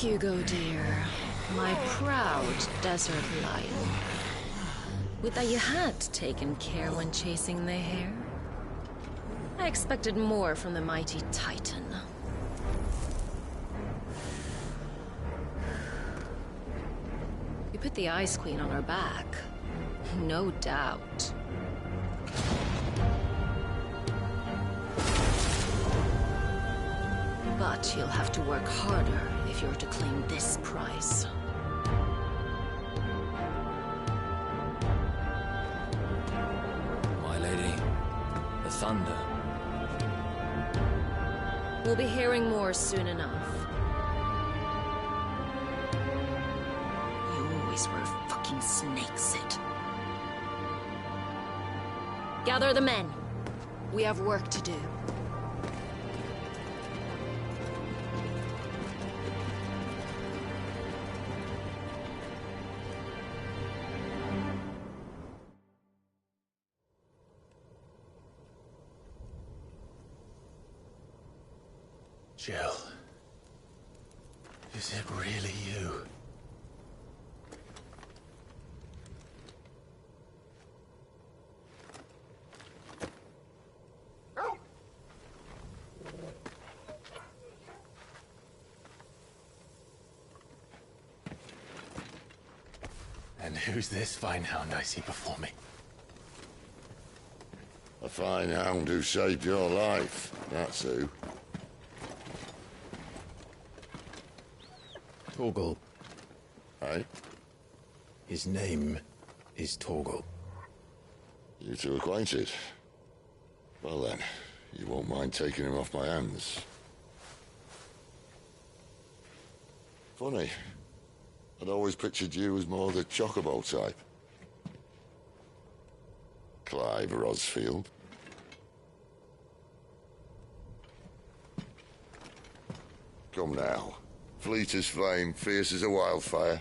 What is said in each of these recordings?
Hugo, dear. My proud desert lion. Would that you had taken care when chasing the hare? I expected more from the mighty Titan. We put the Ice Queen on our back. No doubt. But you'll have to work harder if you're to claim this prize. My lady, the thunder. We'll be hearing more soon enough. You always were a fucking snake, Sid. Gather the men. We have work to do. Jill, is it really you? And who's this fine hound I see before me? A fine hound who saved your life, that's who. Torgal. Hey? His name is Torgal. You two acquainted? Well then, you won't mind taking him off my hands. Funny. I'd always pictured you as more the Chocobo type. Clive Rosfield. Come now. Fleet as flame, fierce as a wildfire.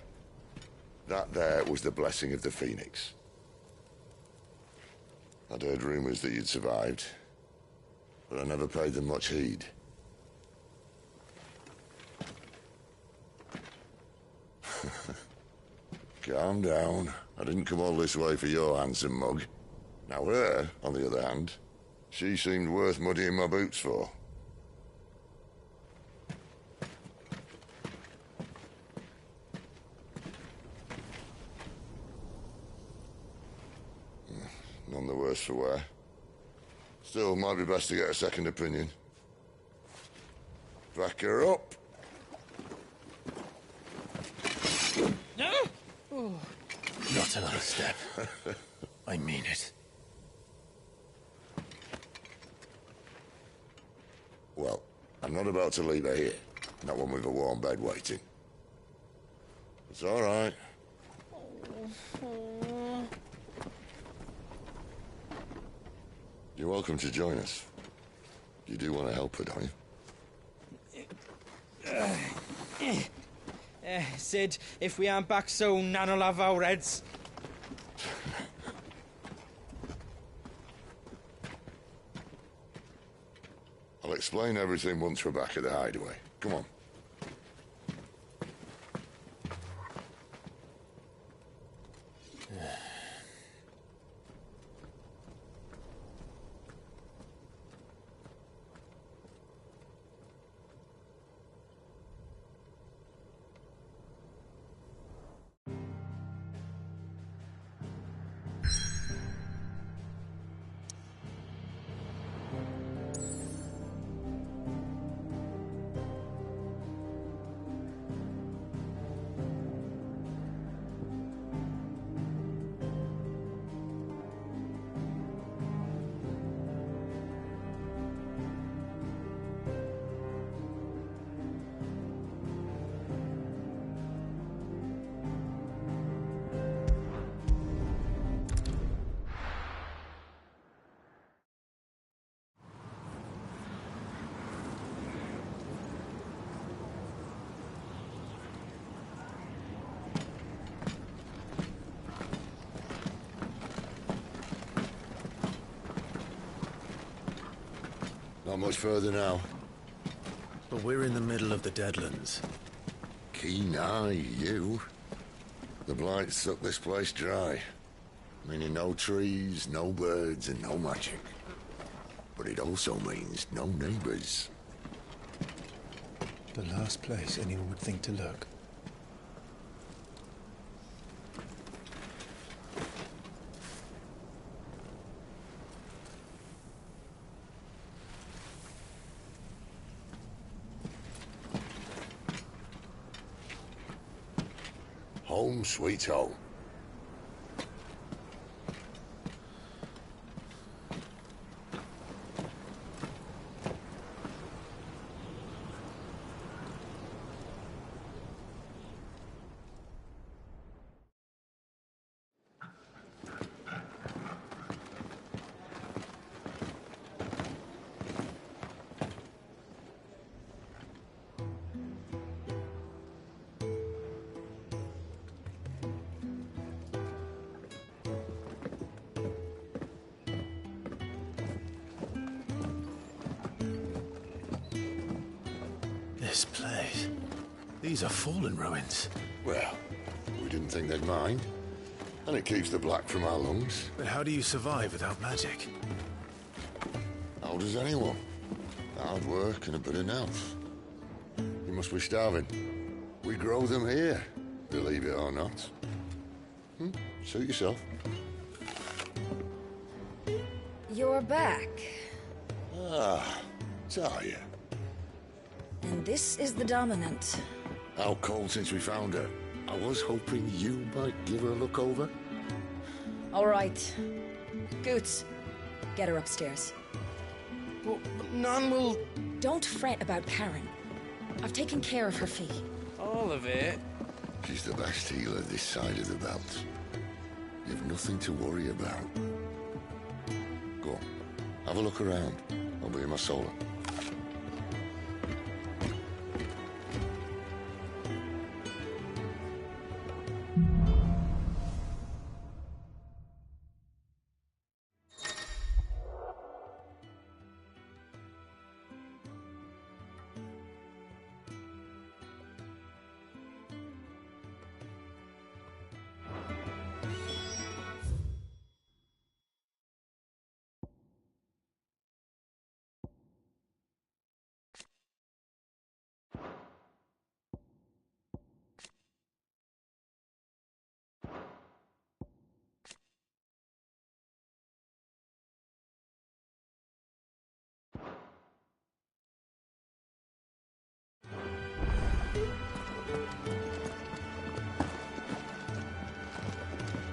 That there was the blessing of the Phoenix. I'd heard rumors that you'd survived, but I never paid them much heed. Calm down. I didn't come all this way for your handsome mug. Now her, on the other hand, she seemed worth muddying my boots for. None the worse for wear. Still, might be best to get a second opinion. Back her up. No! Oh. Not another step. I mean it. Well, I'm not about to leave her here. Not one with a warm bed waiting. It's all right. You're welcome to join us. You do want to help her, don't you? Sid, if we aren't back soon, Nan'll have our heads. I'll explain everything once we're back at the hideaway. Come on. Not much further now. But we're in the middle of the Deadlands. keen eye, you. The blight sucked this place dry. Meaning no trees, no birds, and no magic. But it also means no neighbors. The last place anyone would think to look. Home sweet home. This place. These are fallen ruins. Well, we didn't think they'd mind. And it keeps the black from our lungs. But how do you survive without magic? How does anyone? Hard work and a bit of nerve. You must be starving. We grow them here, believe it or not. Suit yourself. You're back. Ah, Talia. And this is the Dominant. How cold since we found her. I was hoping you might give her a look over. All right. Goots, get her upstairs. But none will... Don't fret about Karen. I've taken care of her fee. All of it? She's the best healer this side of the belt. You've nothing to worry about. Go on, have a look around. I'll be in my solar.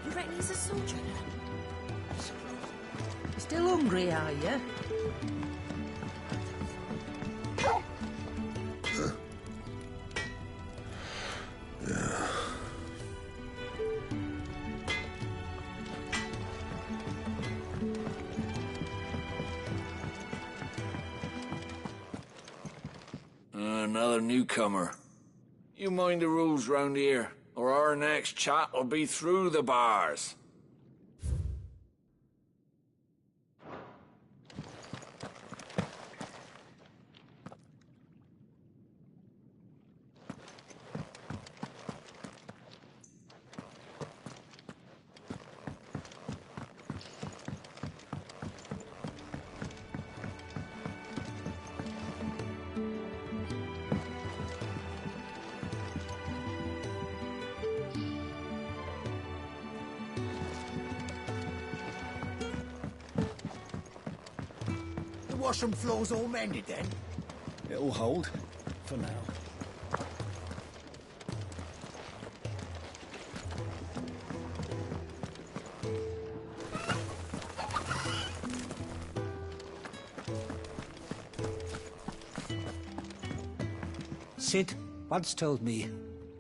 You reckon he's a soldier now? Still hungry, are you? Another newcomer. You mind the rules round here, or our next chat will be through the bars. Washroom floor's all mended then? It'll hold, for now. Sid once told me,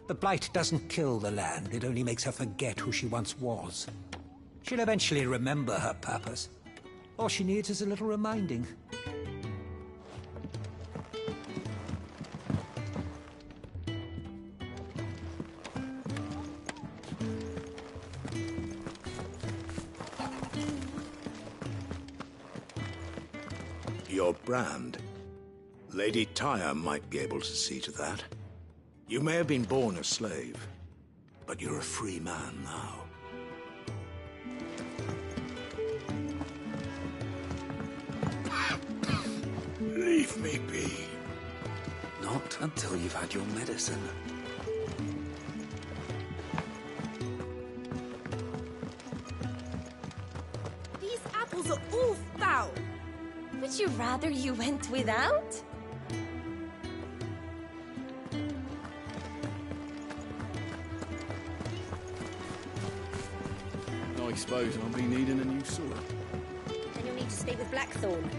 the blight doesn't kill the land, it only makes her forget who she once was. She'll eventually remember her purpose. All she needs is a little reminding. Your brand. Lady Tyre might be able to see to that. You may have been born a slave, but you're a free man now. Leave me be. Not until you've had your medicine. These apples are all foul. Would you rather you went without? I suppose I'll be needing a new sword. Then you'll need to speak with Blackthorn.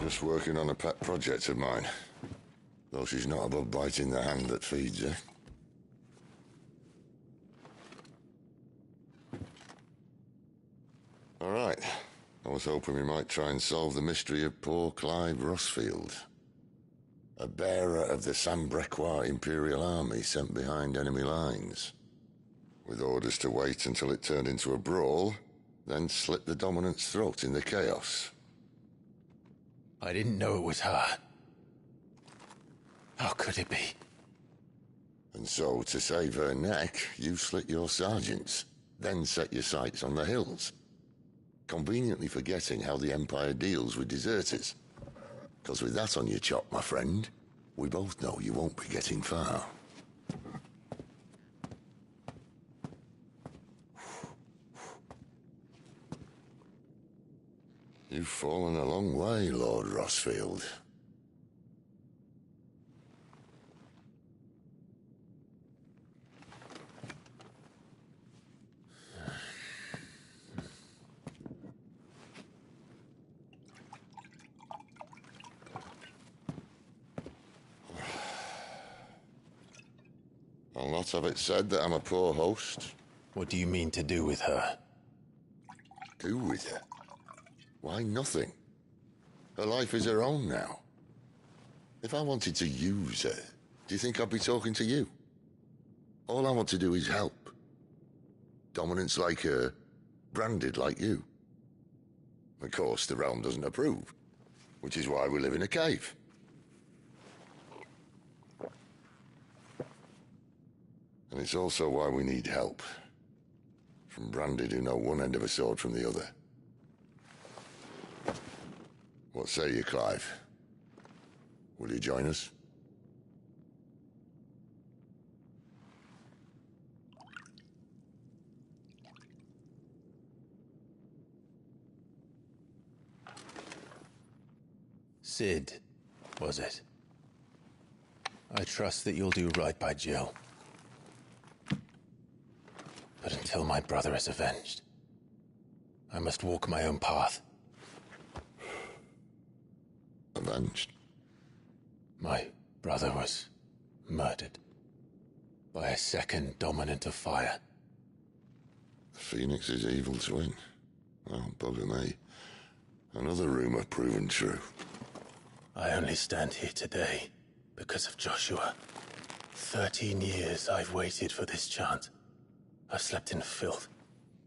Just working on a pet project of mine. Though she's not above biting the hand that feeds her. All right. I was hoping we might try and solve the mystery of poor Clive Rossfield. A bearer of the Sambrequois Imperial Army sent behind enemy lines. With orders to wait until it turned into a brawl, then slit the dominant's throat in the chaos. I didn't know it was her. How could it be? And so, to save her neck, you slit your sergeants, then set your sights on the hills. Conveniently forgetting how the Empire deals with deserters. Because with that on your chop, my friend, we both know you won't be getting far. You've fallen a long way, Lord Rossfield. I'll not have it said that I'm a poor host. What do you mean to do with her? Do with her? Why, nothing. Her life is her own now. If I wanted to use her, do you think I'd be talking to you? All I want to do is help. Dominants like her, branded like you. Of course, the realm doesn't approve, which is why we live in a cave. And it's also why we need help. From branded who know one end of a sword from the other. What say you, Clive? Will you join us? Sid, was it? I trust that you'll do right by Jill. But until my brother is avenged, I must walk my own path. Avenged? My brother was murdered by a second dominant of fire. The Phoenix's evil twin. Oh, bugger me. Another rumor proven true. I only stand here today because of Joshua. 13 years I've waited for this chance. I've slept in filth,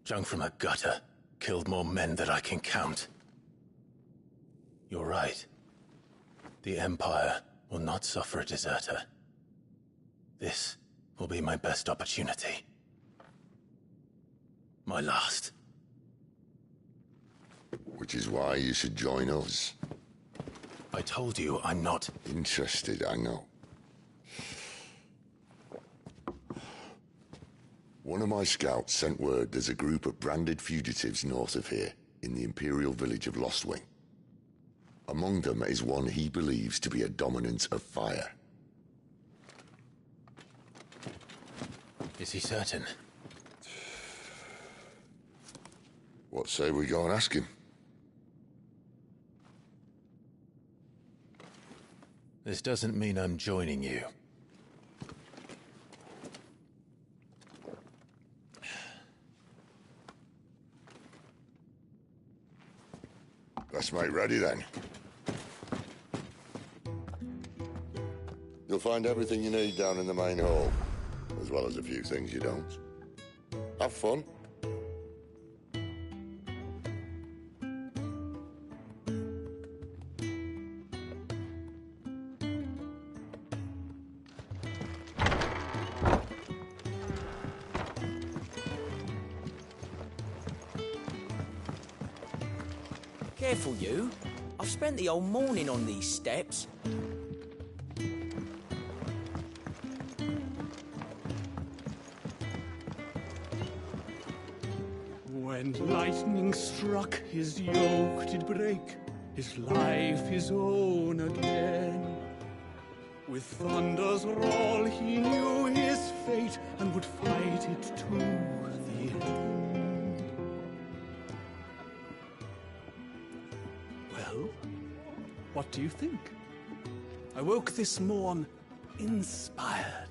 drunk from a gutter, killed more men than I can count. You're right. The Empire will not suffer a deserter. This will be my best opportunity. My last. Which is why you should join us. I told you I'm not interested, I know. One of my scouts sent word there's a group of branded fugitives north of here, in the Imperial village of Lostwing. Among them is one he believes to be a dominant of fire. Is he certain? What say we go and ask him? This doesn't mean I'm joining you. Let's make ready then. You'll find everything you need down in the main hall, as well as a few things you don't. Have fun. Careful, you. I've spent the whole morning on these steps. When lightning struck, his yoke did break, his life his own again. With thunder's roll, he knew his fate and would fight it to the end. Well, what do you think? I woke this morn inspired.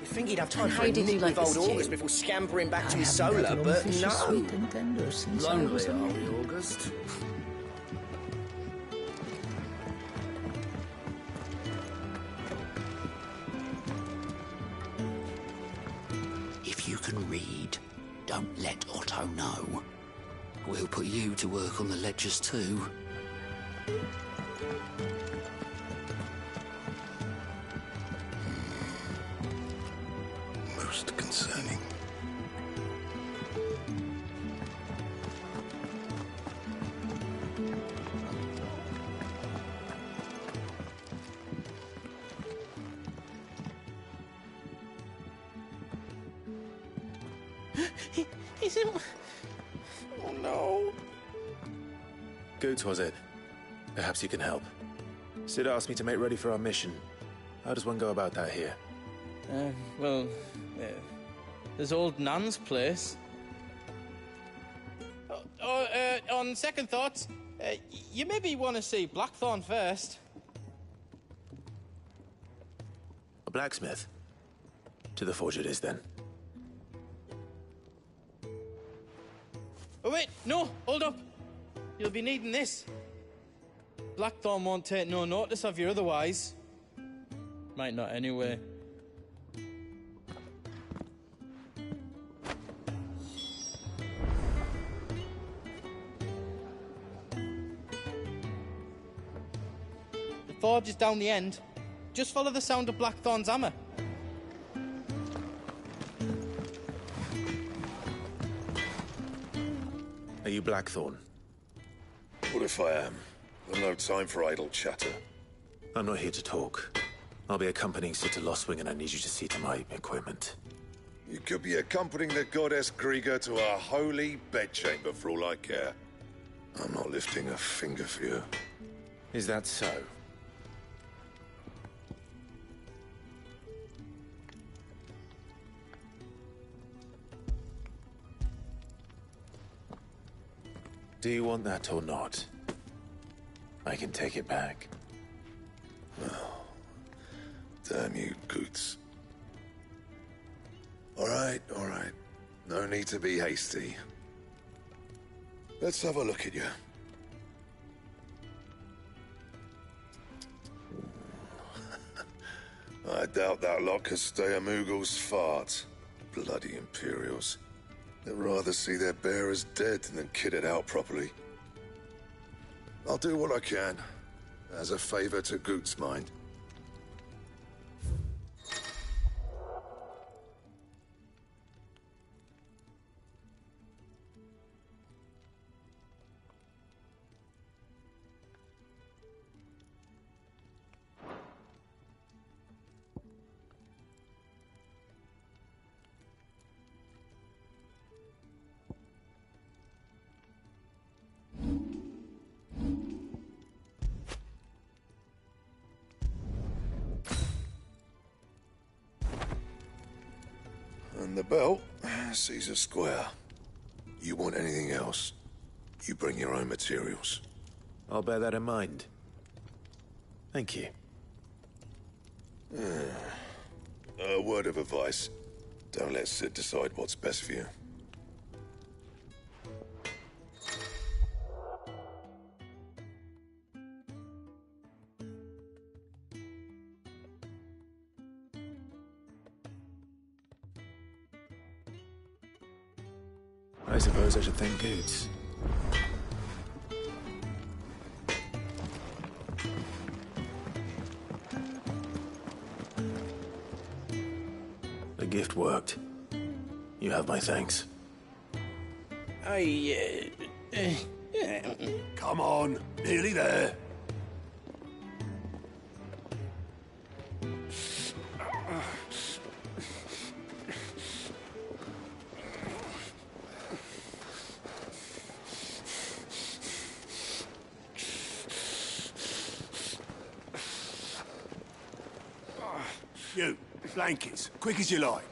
You'd think he'd have time And for how a did you nip like with old this August tune? before scampering back to I his haven't had solar, a but lungfish as no. sweet and tender since I was Lonely, a are maid. we, August? If you can read, don't let Otto know. We'll put you to work on the ledgers too. Most concerning. He's in... Oh, no. Goots, was it? Perhaps you can help. Sid asked me to make ready for our mission. How does one go about that here? Well, there's old Nan's place. On second thoughts, you maybe want to see Blackthorn first. A blacksmith? To the forge it is, then. Oh, wait, no, hold up. You'll be needing this. Blackthorn won't take no notice of you otherwise. Might not anyway. The forge is down the end. Just follow the sound of Blackthorn's hammer. Are you Blackthorn? What if I am? I've no time for idle chatter. I'm not here to talk. I'll be accompanying Sid to Lostwing, and I need you to see to my equipment. You could be accompanying the goddess Krieger to our holy bedchamber for all I care. I'm not lifting a finger for you. Is that so? Do you want that or not? I can take it back. Oh, damn you, Goots. All right. No need to be hasty. Let's have a look at you. I doubt that lot could stay a Moogle's fart. Bloody Imperials. They'd rather see their bearers dead than kitted out properly. I'll do what I can, as a favor to Goot's mind. And the belt sees a square. You want anything else, you bring your own materials. I'll bear that in mind. Thank you. A word of advice. Don't let Sid decide what's best for you. I suppose I should thank Goots. The gift worked. You have my thanks. Come on, nearly there. You, blankets, quick as you like.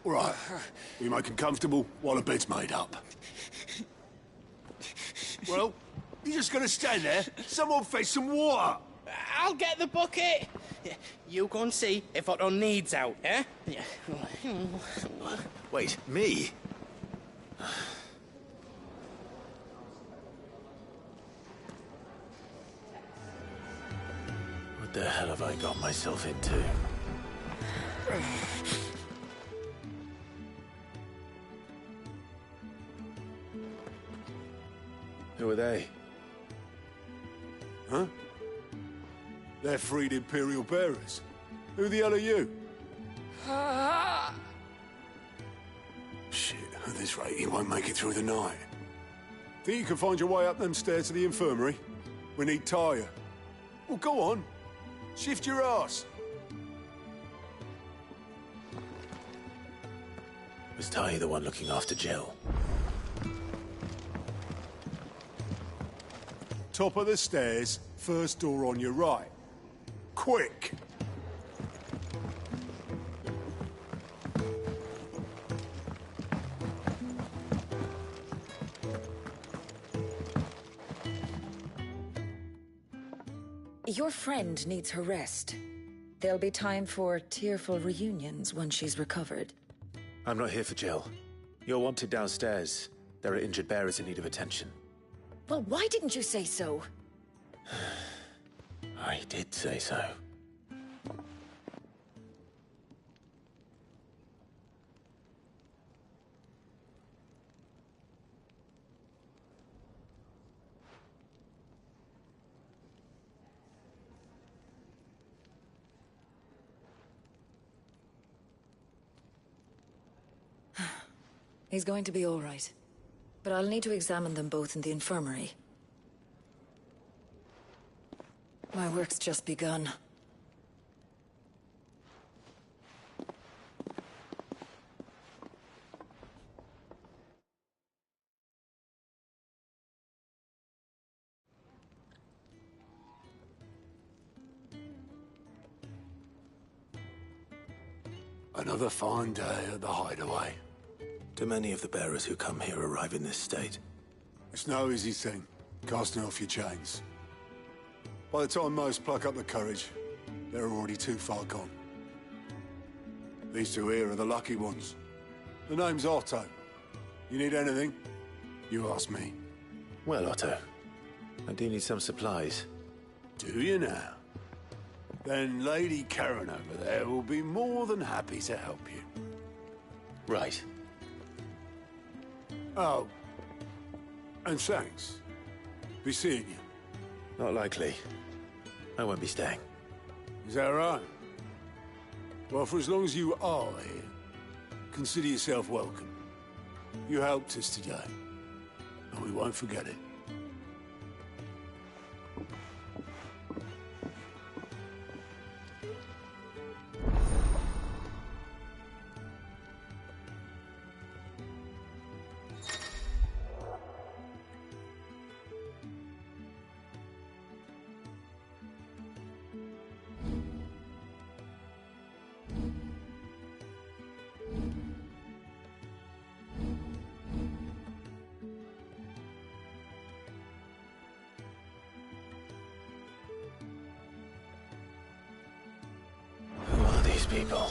All right, we make him comfortable while the bed's made up. Well, you're just gonna stand there? Someone fetch some water! I'll get the bucket! You go and see if Otto needs out, eh? Wait, me? What the hell have I got myself into? Who are they? Huh? They're freed Imperial bearers. Who the hell are you? Shit, at this rate, you won't make it through the night. Think you can find your way up them stairs to the infirmary? We need Taya. Well, go on. Shift your ass. Was Taya the one looking after Jill? Top of the stairs, first door on your right. Quick! Your friend needs her rest. There'll be time for tearful reunions once she's recovered. I'm not here for Jill. You're wanted downstairs. There are injured bearers in need of attention. Well, why didn't you say so? I did say so. He's going to be all right. But I'll need to examine them both in the infirmary. My work's just begun. Another fine day at the hideaway. Do many of the bearers who come here arrive in this state? It's no easy thing, casting off your chains. By the time most pluck up the courage, they're already too far gone. These two here are the lucky ones. The name's Otto. You need anything? You ask me. Well, Otto, I do need some supplies. Do you now? Then Lady Karen over there will be more than happy to help you. Right. Oh. And thanks. Be seeing you. Not likely. I won't be staying. Is that right? Well, for as long as you are here, consider yourself welcome. You helped us today, and we won't forget it. people.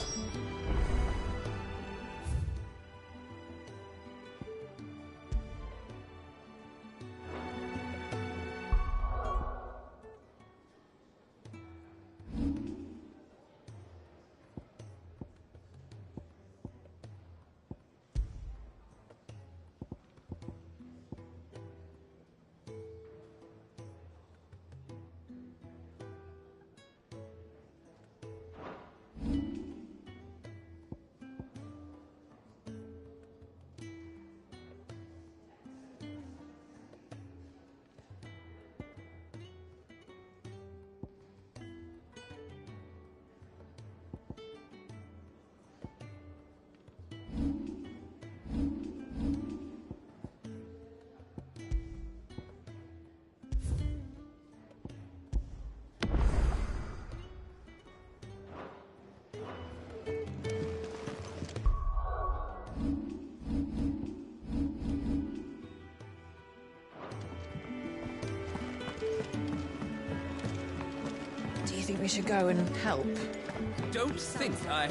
Do you think we should go and help? Don't think I...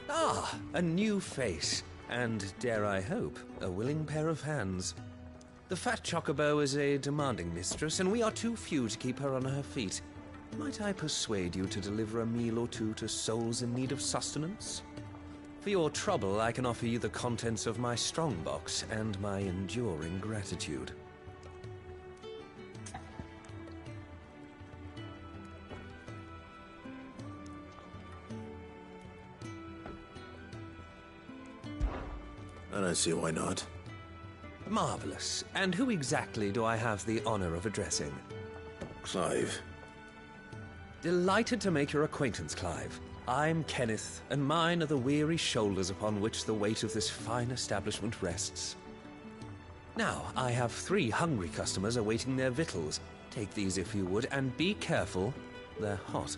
Ah, a new face. And, dare I hope, a willing pair of hands. The fat chocobo is a demanding mistress, and we are too few to keep her on her feet. Might I persuade you to deliver a meal or two to souls in need of sustenance? For your trouble, I can offer you the contents of my strongbox and my enduring gratitude. I don't see why not. Marvelous. And who exactly do I have the honor of addressing? Clive. Delighted to make your acquaintance, Clive. I'm Kenneth, and mine are the weary shoulders upon which the weight of this fine establishment rests. Now, I have 3 hungry customers awaiting their victuals. Take these if you would, and be careful, they're hot.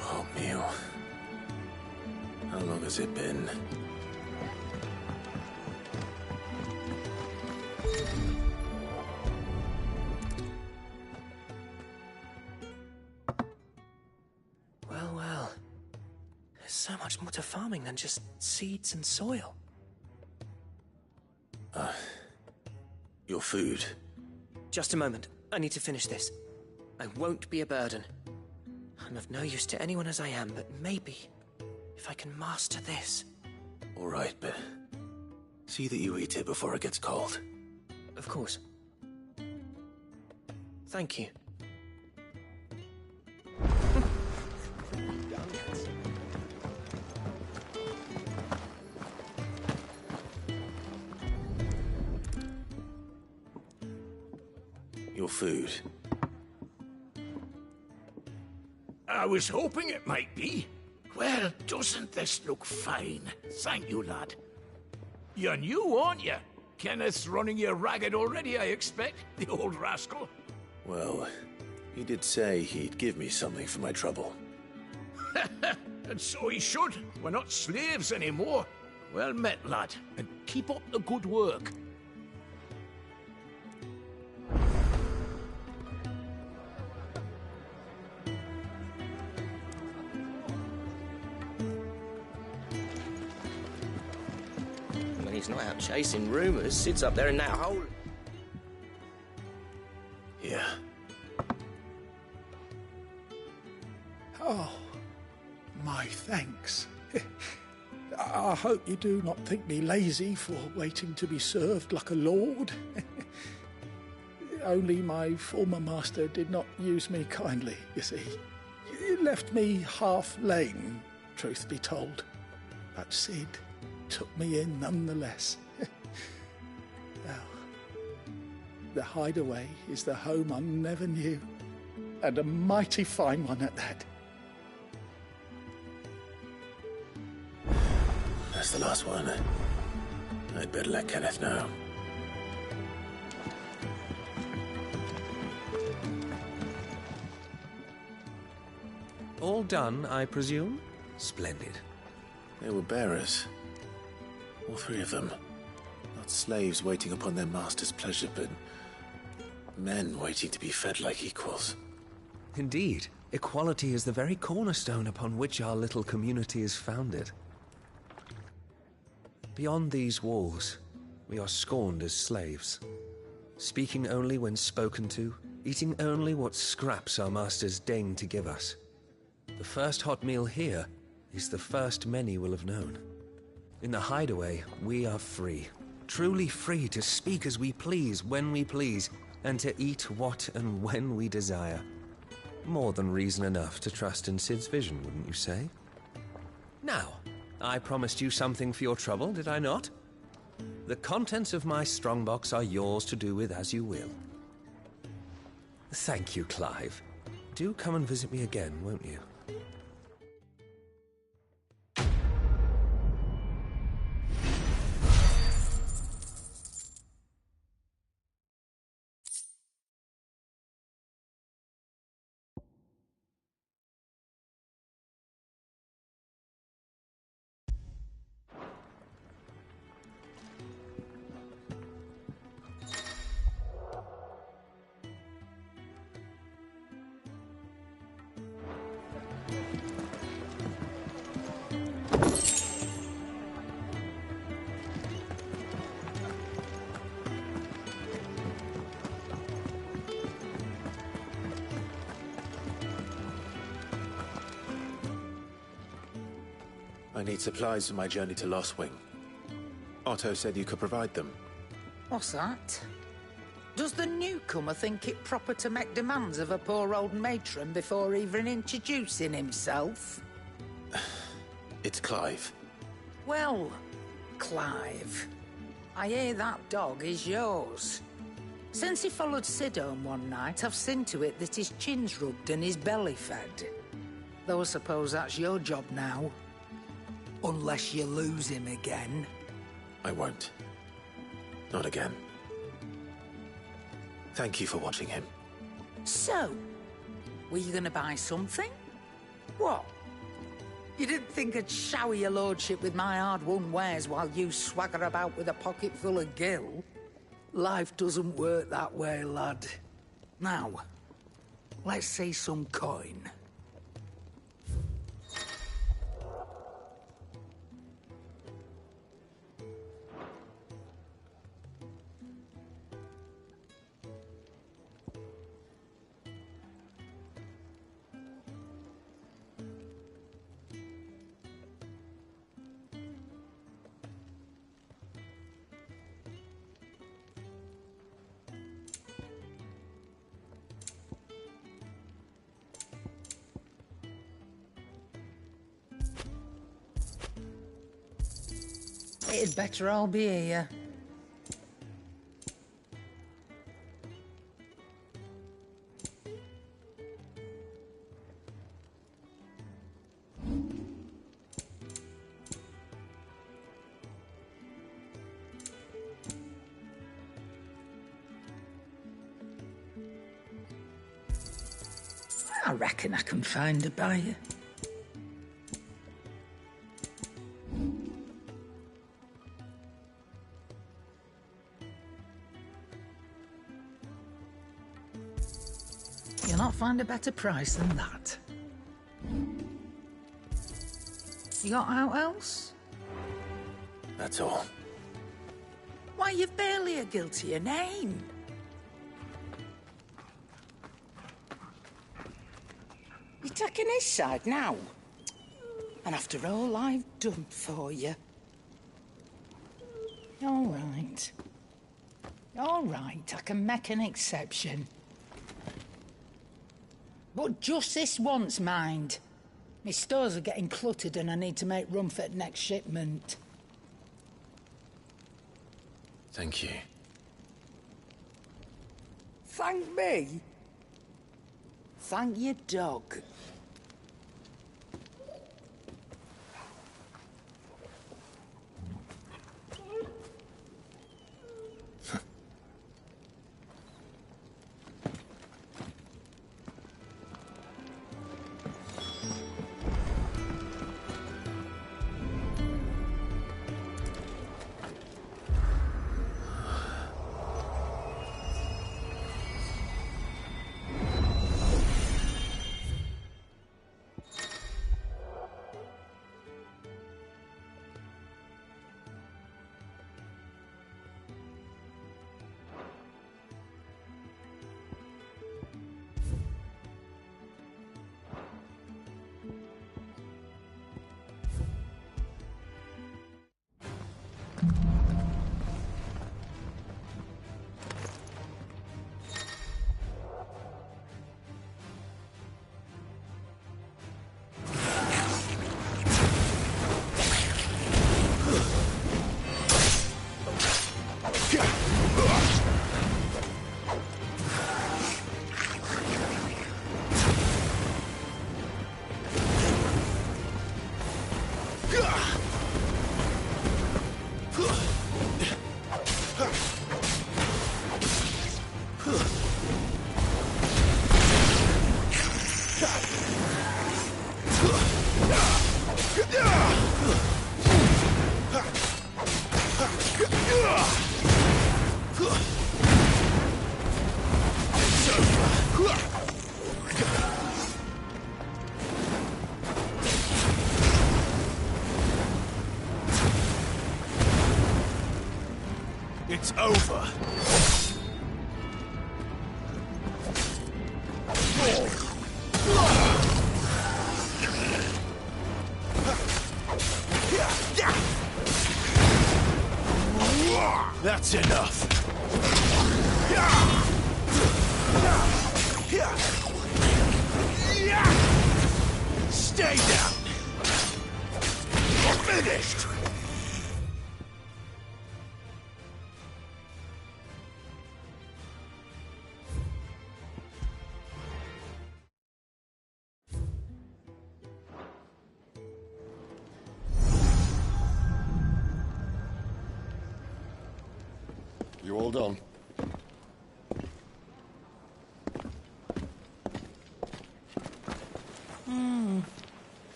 Oh, meal. How long has it been? Well. There's so much more to farming than just seeds and soil. Your food. Just a moment. I need to finish this. I won't be a burden. I'm of no use to anyone as I am, but maybe if I can master this. All right, but see that you eat it before it gets cold. Of course. Thank you. Your food. I was hoping it might be. Well, doesn't this look fine? Thank you, lad. You're new, aren't you? Kenneth's running you ragged already, I expect, the old rascal. Well, he did say he'd give me something for my trouble. And so he should. We're not slaves anymore. Well met, lad, and keep up the good work. When he's not out chasing rumors, sits up there in that hole. Yeah. Oh, my thanks. I hope you do not think me lazy for waiting to be served like a lord. Only my former master did not use me kindly, you see. He left me half lame, truth be told. But Sid took me in nonetheless. Well, the hideaway is the home I never knew, and a mighty fine one at that. That's the last one. I'd better let Kenneth know. All done, I presume? Splendid. They were bearers. All 3 of them. Not slaves waiting upon their master's pleasure, but men waiting to be fed like equals. Indeed, equality is the very cornerstone upon which our little community is founded. Beyond these walls, we are scorned as slaves, speaking only when spoken to, eating only what scraps our masters deign to give us. The first hot meal here is the first many will have known. In the hideaway, we are free, truly free to speak as we please, when we please, and to eat what and when we desire. More than reason enough to trust in Sid's vision, wouldn't you say? Now, I promised you something for your trouble, did I not? The contents of my strongbox are yours to do with as you will. Thank you, Clive. Do come and visit me again, won't you? I need supplies for my journey to Lostwing. Otto said you could provide them. What's that? Does the newcomer think it proper to make demands of a poor old matron before even introducing himself? It's Clive. Well, Clive, I hear that dog is yours. Since he followed Sid home one night, I've seen to it that his chin's rubbed and his belly fed. Though I suppose that's your job now. Unless you lose him again. I won't. Not again. Thank you for watching him. So, were you gonna buy something? What? You didn't think I'd shower your lordship with my hard-won wares while you swagger about with a pocket full of gil? Life doesn't work that way, lad. Now, let's see some coin. It'd better all be here. I reckon I can find a buyer. You'll not find a better price than that. You got out else? That's all. Why, you've barely a guiltier name. You're taking his side now? And after all I've done for you. All right. All right, I can make an exception. But just this once, mind. My stores are getting cluttered and I need to make room for the next shipment. Thank you. Thank me? Thank your dog. You all done?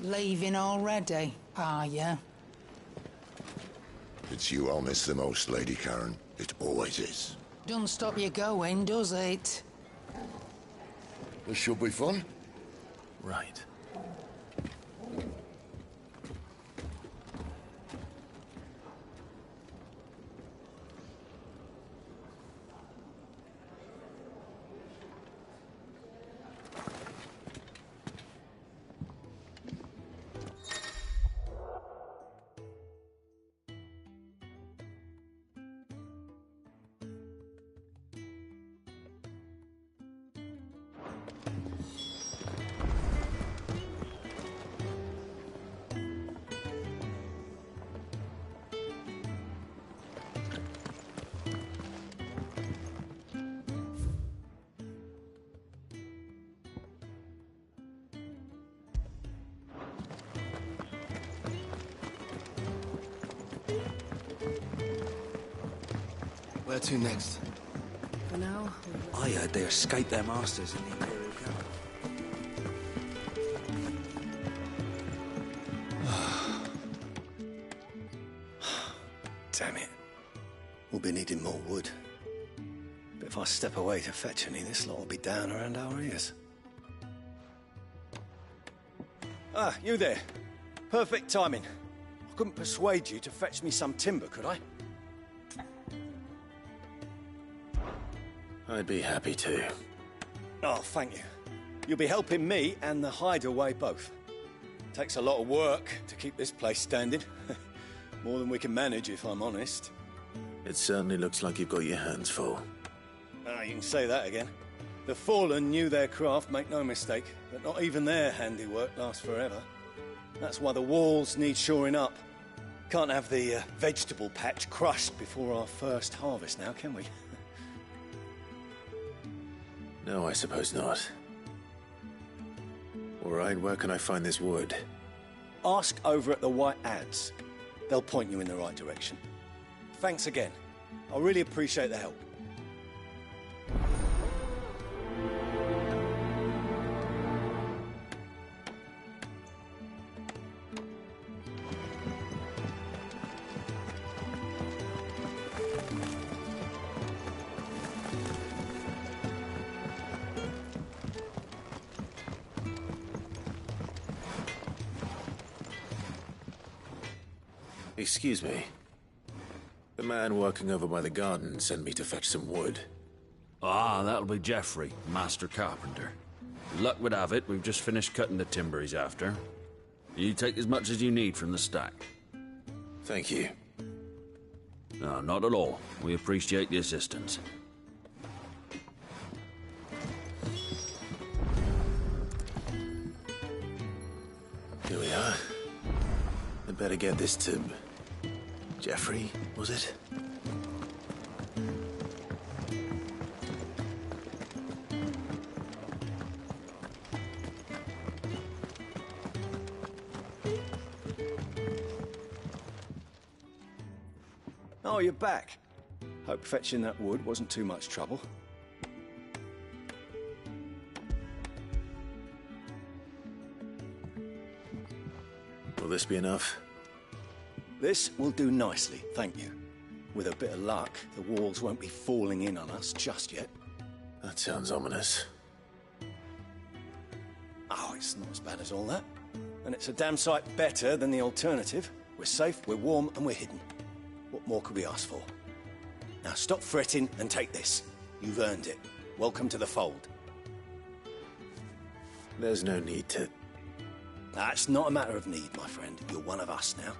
Leaving already, are ya? It's you I'll miss the most, Lady Karen. It always is. Don't stop you going, does it? This should be fun. Right. Where to next? For now, I heard they escaped their masters in the Imperial camp. Damn it. We'll be needing more wood. But if I step away to fetch any, this lot will be down around our ears. Ah, you there. Perfect timing. I couldn't persuade you to fetch me some timber, could I? I'd be happy to. Oh, thank you. You'll be helping me and the hideaway both. Takes a lot of work to keep this place standing. More than we can manage, if I'm honest. It certainly looks like you've got your hands full. Ah, you can say that again. The Fallen knew their craft, make no mistake, but not even their handiwork lasts forever. That's why the walls need shoring up. Can't have the vegetable patch crushed before our first harvest now, can we? No, I suppose not. All right, where can I find this wood? Ask over at the White Ads. They'll point you in the right direction. Thanks again. I really appreciate the help. Excuse me. The man working over by the garden sent me to fetch some wood. Ah, that'll be Geoffrey, Master Carpenter. Luck would have it, we've just finished cutting the timber he's after. You take as much as you need from the stack. Thank you. No, not at all. We appreciate the assistance. Here we are. I'd better get this to... Geoffrey, was it? Oh, you're back. Hope fetching that wood wasn't too much trouble. Will this be enough? This will do nicely, thank you. With a bit of luck, the walls won't be falling in on us just yet. That sounds ominous. Oh, it's not as bad as all that. And it's a damn sight better than the alternative. We're safe, we're warm, and we're hidden. What more could we ask for? Now stop fretting and take this. You've earned it. Welcome to the fold. There's no need to... That's not a matter of need, my friend. You're one of us now.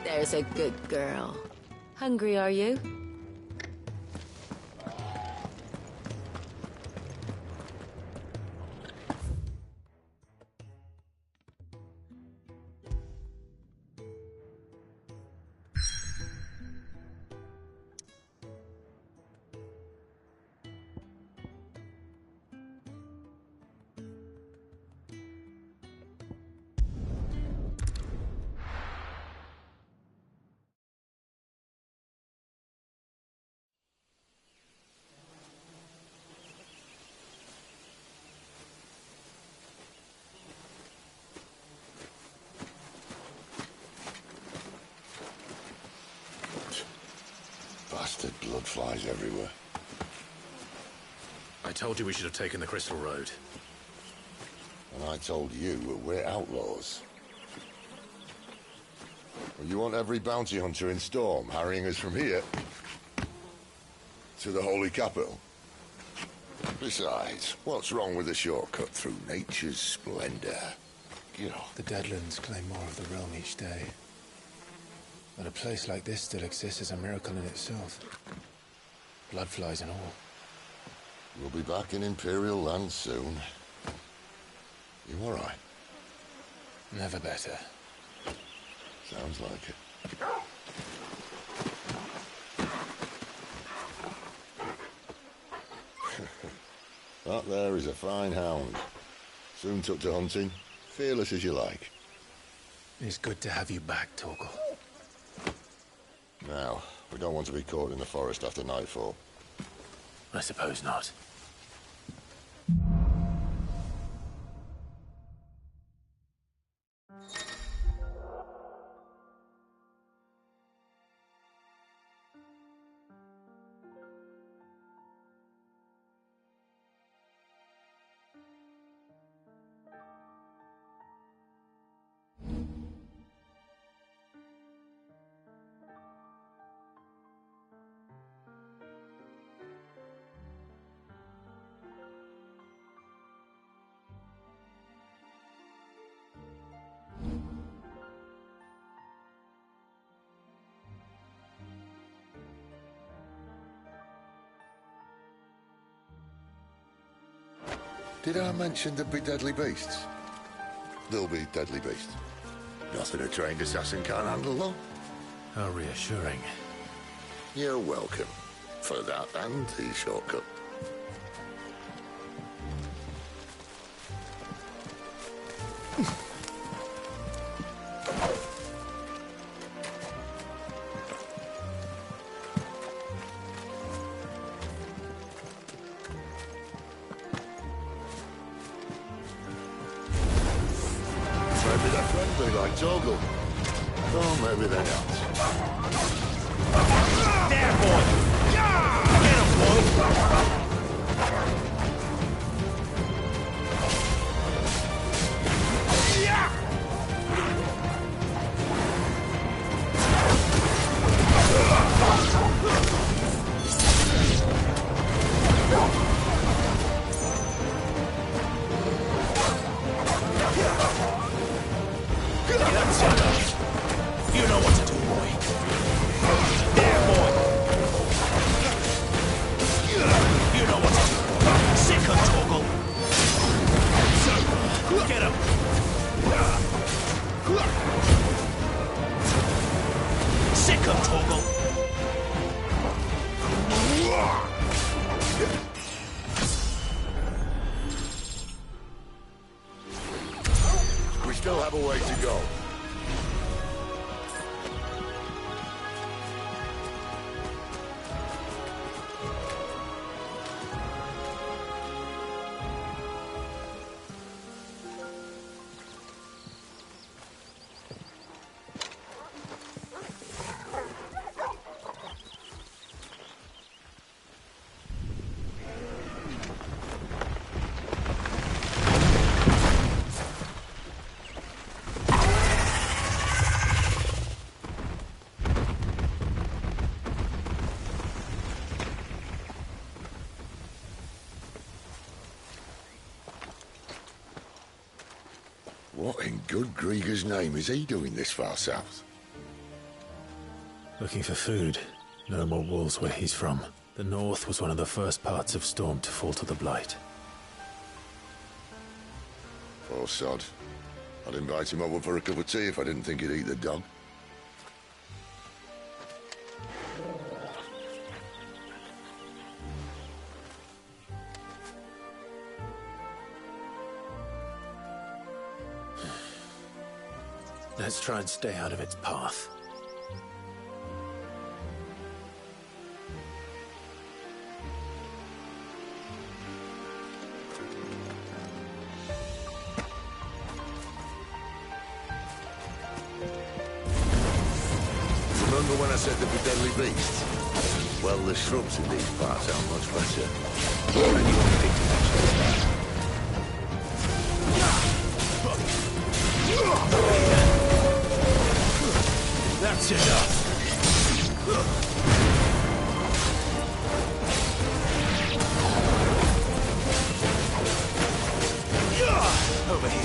There's a good girl. Hungry, are you? Bastard blood flies everywhere. I told you we should have taken the Crystal Road. And I told you we're outlaws. Well, you want every bounty hunter in Storm harrying us from here to the Holy Capital? Besides, what's wrong with a shortcut through nature's splendor? You know. The Deadlands claim more of the realm each day. But a place like this still exists is a miracle in itself. Bloodflies and all. We'll be back in Imperial land soon. You all right? Never better. Sounds like it. That there is a fine hound. Soon took to hunting. Fearless as you like. It's good to have you back, Torgal. Now, we don't want to be caught in the forest after nightfall. I suppose not. Did I mention there'd be deadly beasts? There'll be deadly beasts. Nothing a trained assassin can't handle, though. How reassuring. You're welcome. For that and the shortcut. Maybe they're friendly like Torgal. Or maybe they're not. There, boy! Get him, boy! That's enough. You know what to do, boy. There, boy. You know what to do. Sick of Torgal. So, get him. Sick of Torgal. We still have a way to go. What in good Grieger's name is he doing this far south? Looking for food. No more wolves where he's from. The north was one of the first parts of Storm to fall to the Blight. Poor sod. I'd invite him over for a cup of tea if I didn't think he'd eat the dog. Let's try and stay out of its path. Remember when I said there'd be deadly beasts? Well, the shrubs in these parts aren't much better. And you won't think to mention That's enough. Over here.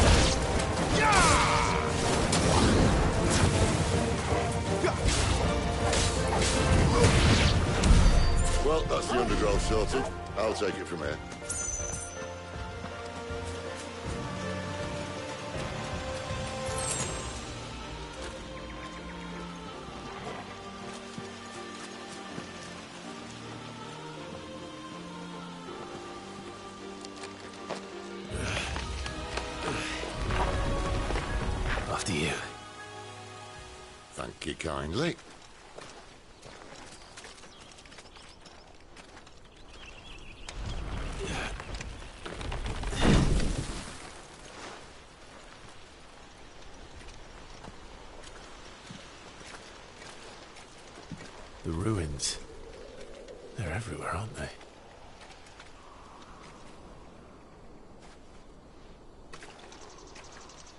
Well, that's the undergrowth sorted. I'll take it from here. After you. Thank you kindly. The ruins. They're everywhere, aren't they?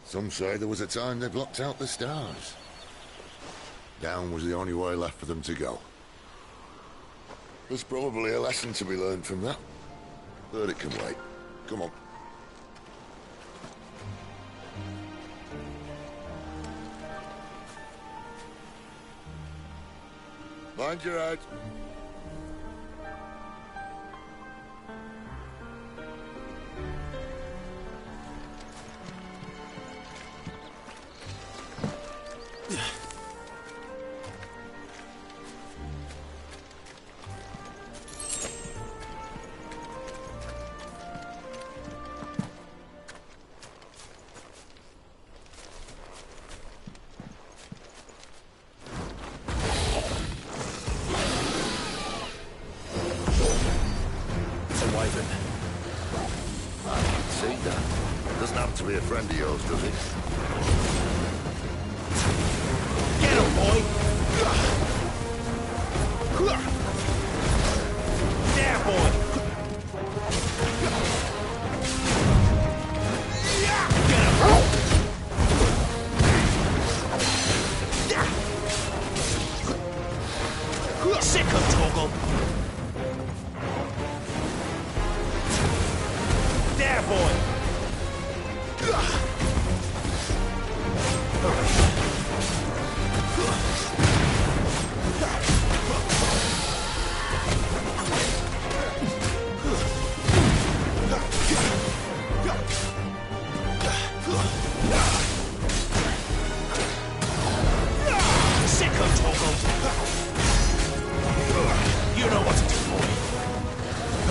Some say there was a time they blocked out the stars. Down was the only way left for them to go. There's probably a lesson to be learned from that. But it can wait. Come on. Mind your head. See that? Doesn't happen to be a friend of yours, does it? Get him, boy! There, boy! Get him! Sick of Toggle! There, boy! Sick of Toggle! You know what to do, boy.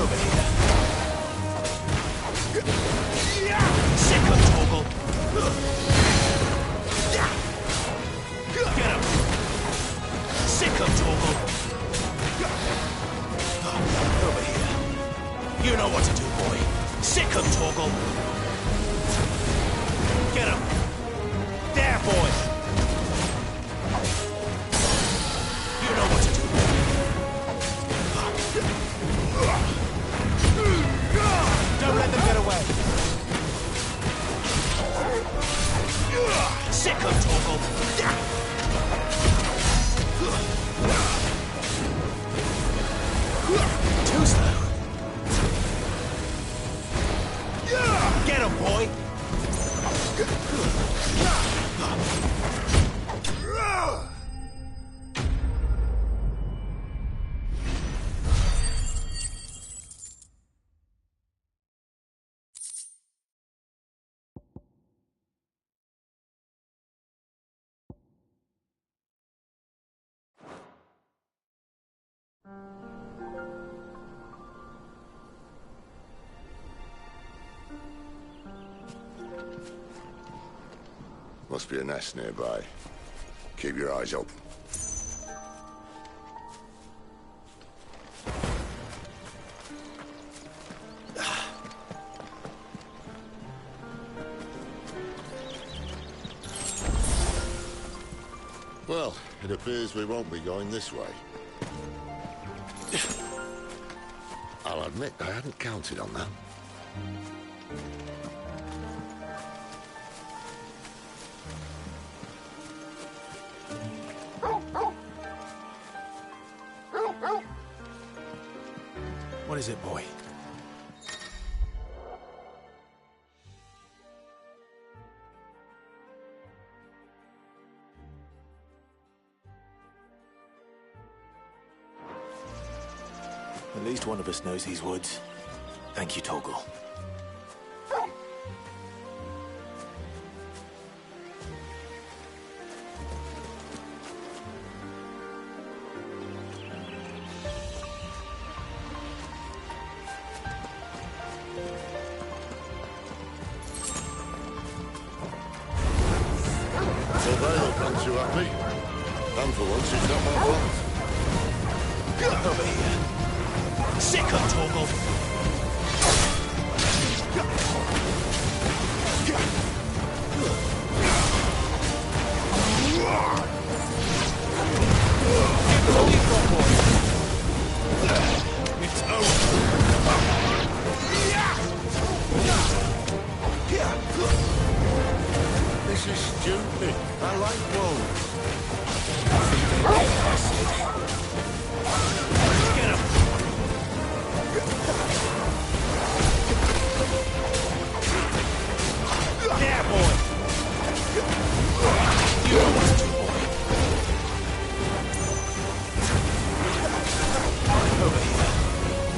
Over here. Sick of Toggle! Get him! Sick of Toggle! Over here. You know what to do, boy. Sick of Toggle! Get him! There, boy! You know what to do, boy. Don't let them get away! Sick of Toggle! Too slow. Get him, boy! must be a nest nearby. Keep your eyes open. Well, it appears we won't be going this way. I'll admit I hadn't counted on that. What is it, boy? At least one of us knows these woods. Thank you, Torgal. So they look none too happy. And for once, it's not my fault. Over here. Sick of Torgal. It's over. This is stupid. I like wolves. Get him. There, boy. You know what to do, boy. Over here.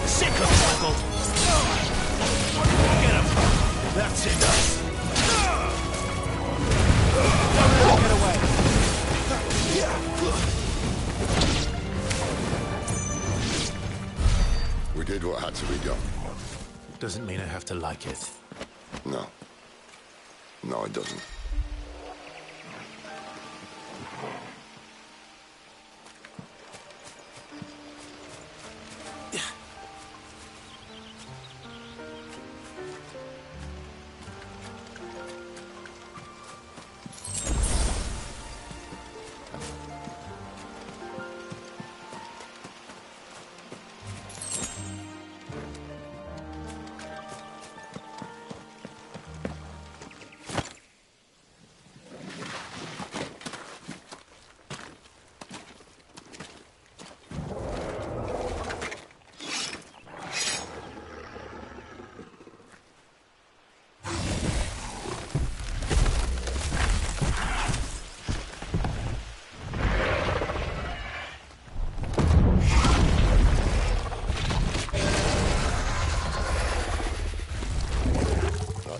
Sick of struggle. Get him. That's enough. Don't let him get away. We did what had to be done. Doesn't mean I have to like it. No. No, it doesn't.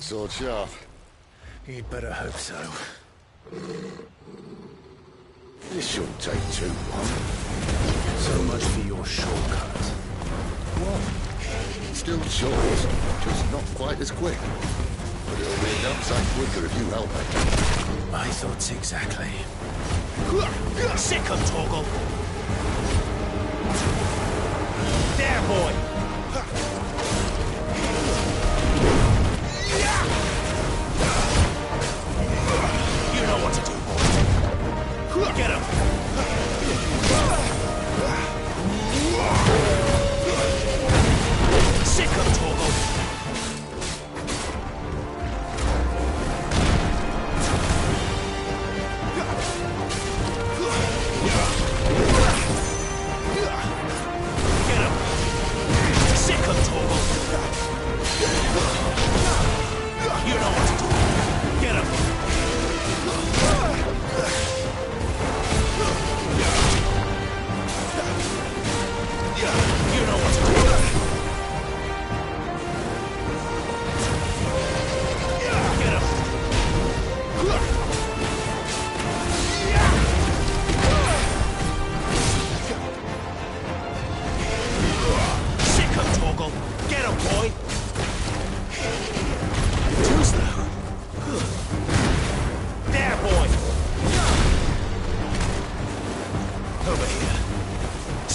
Sword sharp. You'd better hope so. This shouldn't take too long. So much for your shortcut. What? Still short, just not quite as quick. But it'll be a damn sight quicker if you help me. My thoughts exactly. Sick of Torgal. There, boy. You know what to do, boy. Get him. Sick of Torgal. Get him.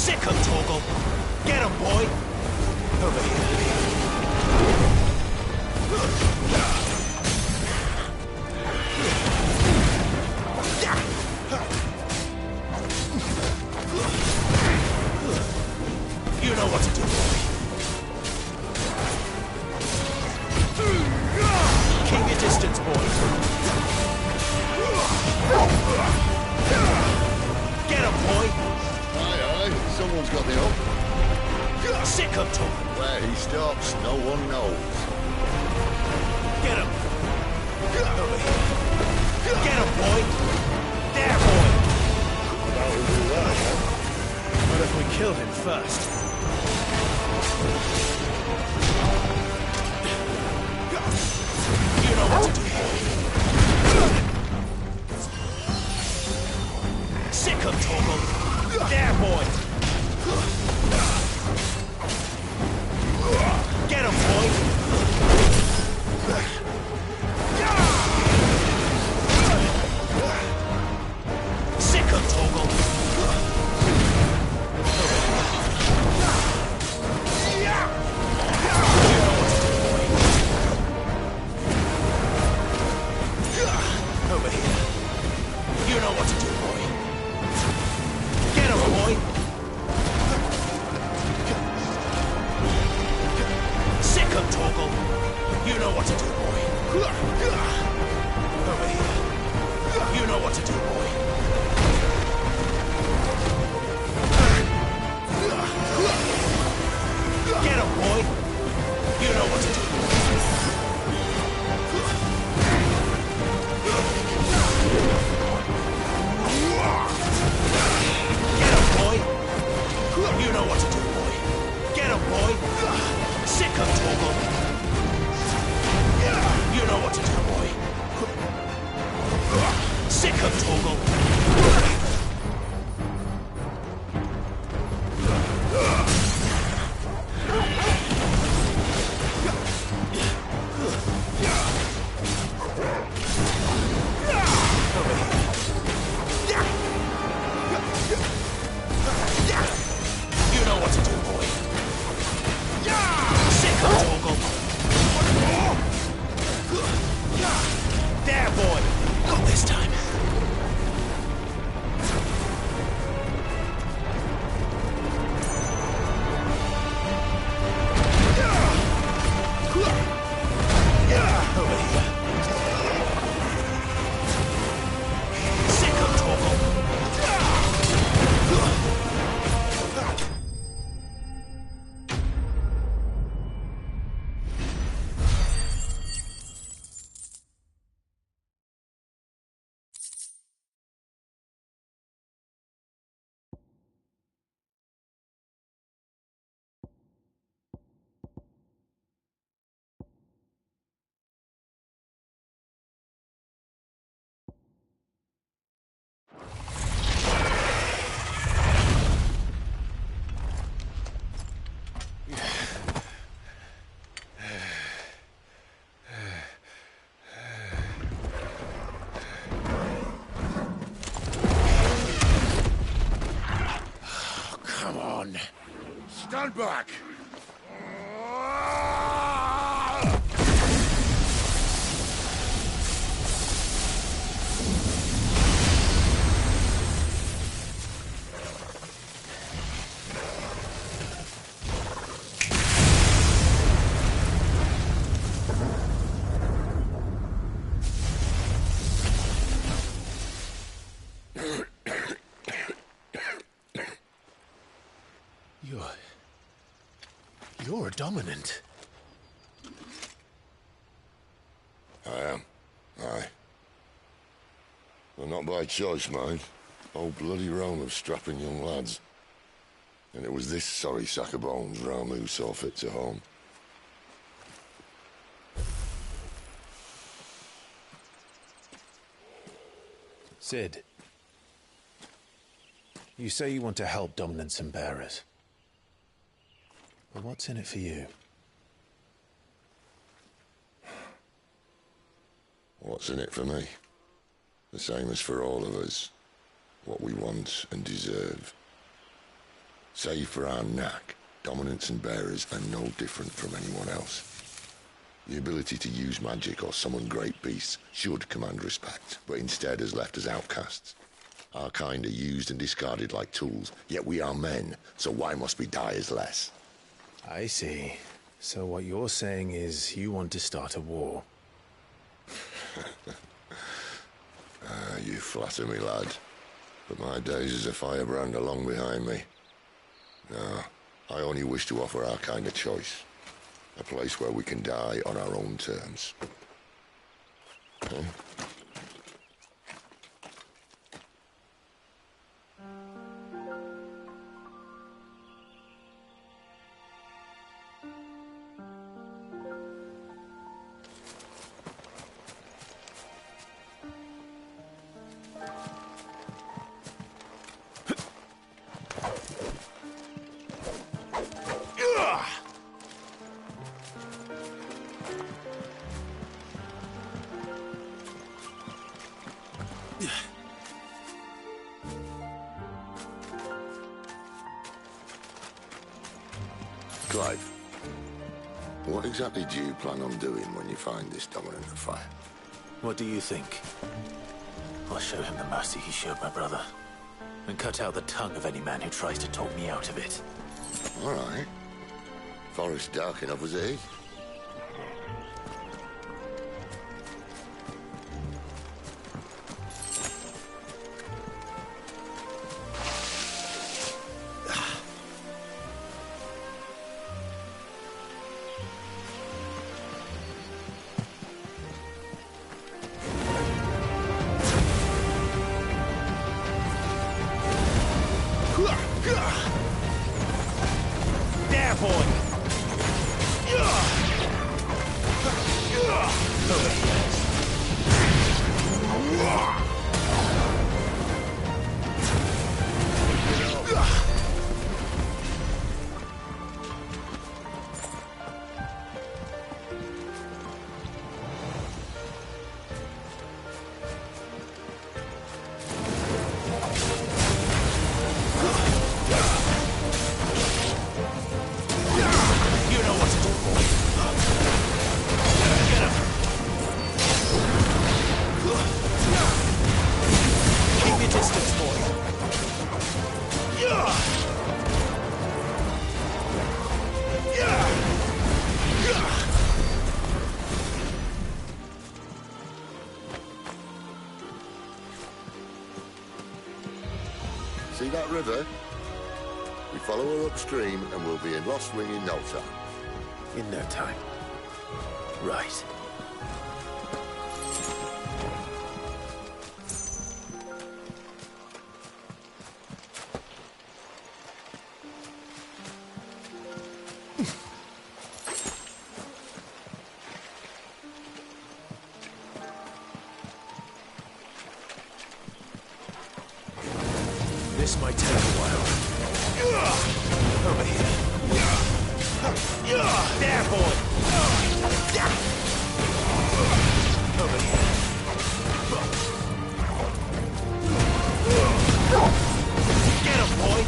Sick 'em, Torgal. Get 'em, boy. Over here. You know what to do, boy. Keep your distance, boy. Get him, boy. Aye, someone's got the up. Sick him, Torgal. Where he stops, no one knows. Get him. Over here. Get him, boy. There, boy. That'll do that, huh? What if we kill him first? You know what to do, boy. Sick him, Torgal. There, boy. Get him, boy. Sick him, Torgal. Over here. You know what to do, boy. Get him, boy. Sick him, Torgal. You know what to do, boy. Over here. You know what to do, boy. Get him, boy. You know what to do. Get him, boy. You know what to do, boy. Get him, boy. Sick him, Torgal. You know what to do, boy. Sick him, Torgal. You know what to do, boy. Sick him, Torgal. There, boy. Not this time. Over here. Sick him, Torgal. Come on. Stand back. You're dominant. I am. Aye. Well, not by choice, mind. Old bloody Rome of strapping young lads. And it was this sorry sack of bones Ramu saw fit to home. Sid, you say you want to help dominants and bearers. But what's in it for you? What's in it for me? The same as for all of us. What we want and deserve. Save for our knack, dominants and bearers are no different from anyone else. The ability to use magic or summon great beasts should command respect, but instead has left us outcasts. Our kind are used and discarded like tools, yet we are men, so why must we die as less? I see. So what you're saying is you want to start a war? You flatter me, lad. But my days as a firebrand are long behind me. No, I only wish to offer our kind a choice. A place where we can die on our own terms. Huh? Clive, what exactly do you plan on doing when you find this dominant of fire? What do you think? I'll show him the mercy he showed my brother, and cut out the tongue of any man who tries to talk me out of it. All right. Forest dark enough, was it? There, boy! See that river? We follow her upstream and we'll be in Lost Wing in no time. In no time. Right. This might take a while. Over here. There, boy! Over here. Get him, boy!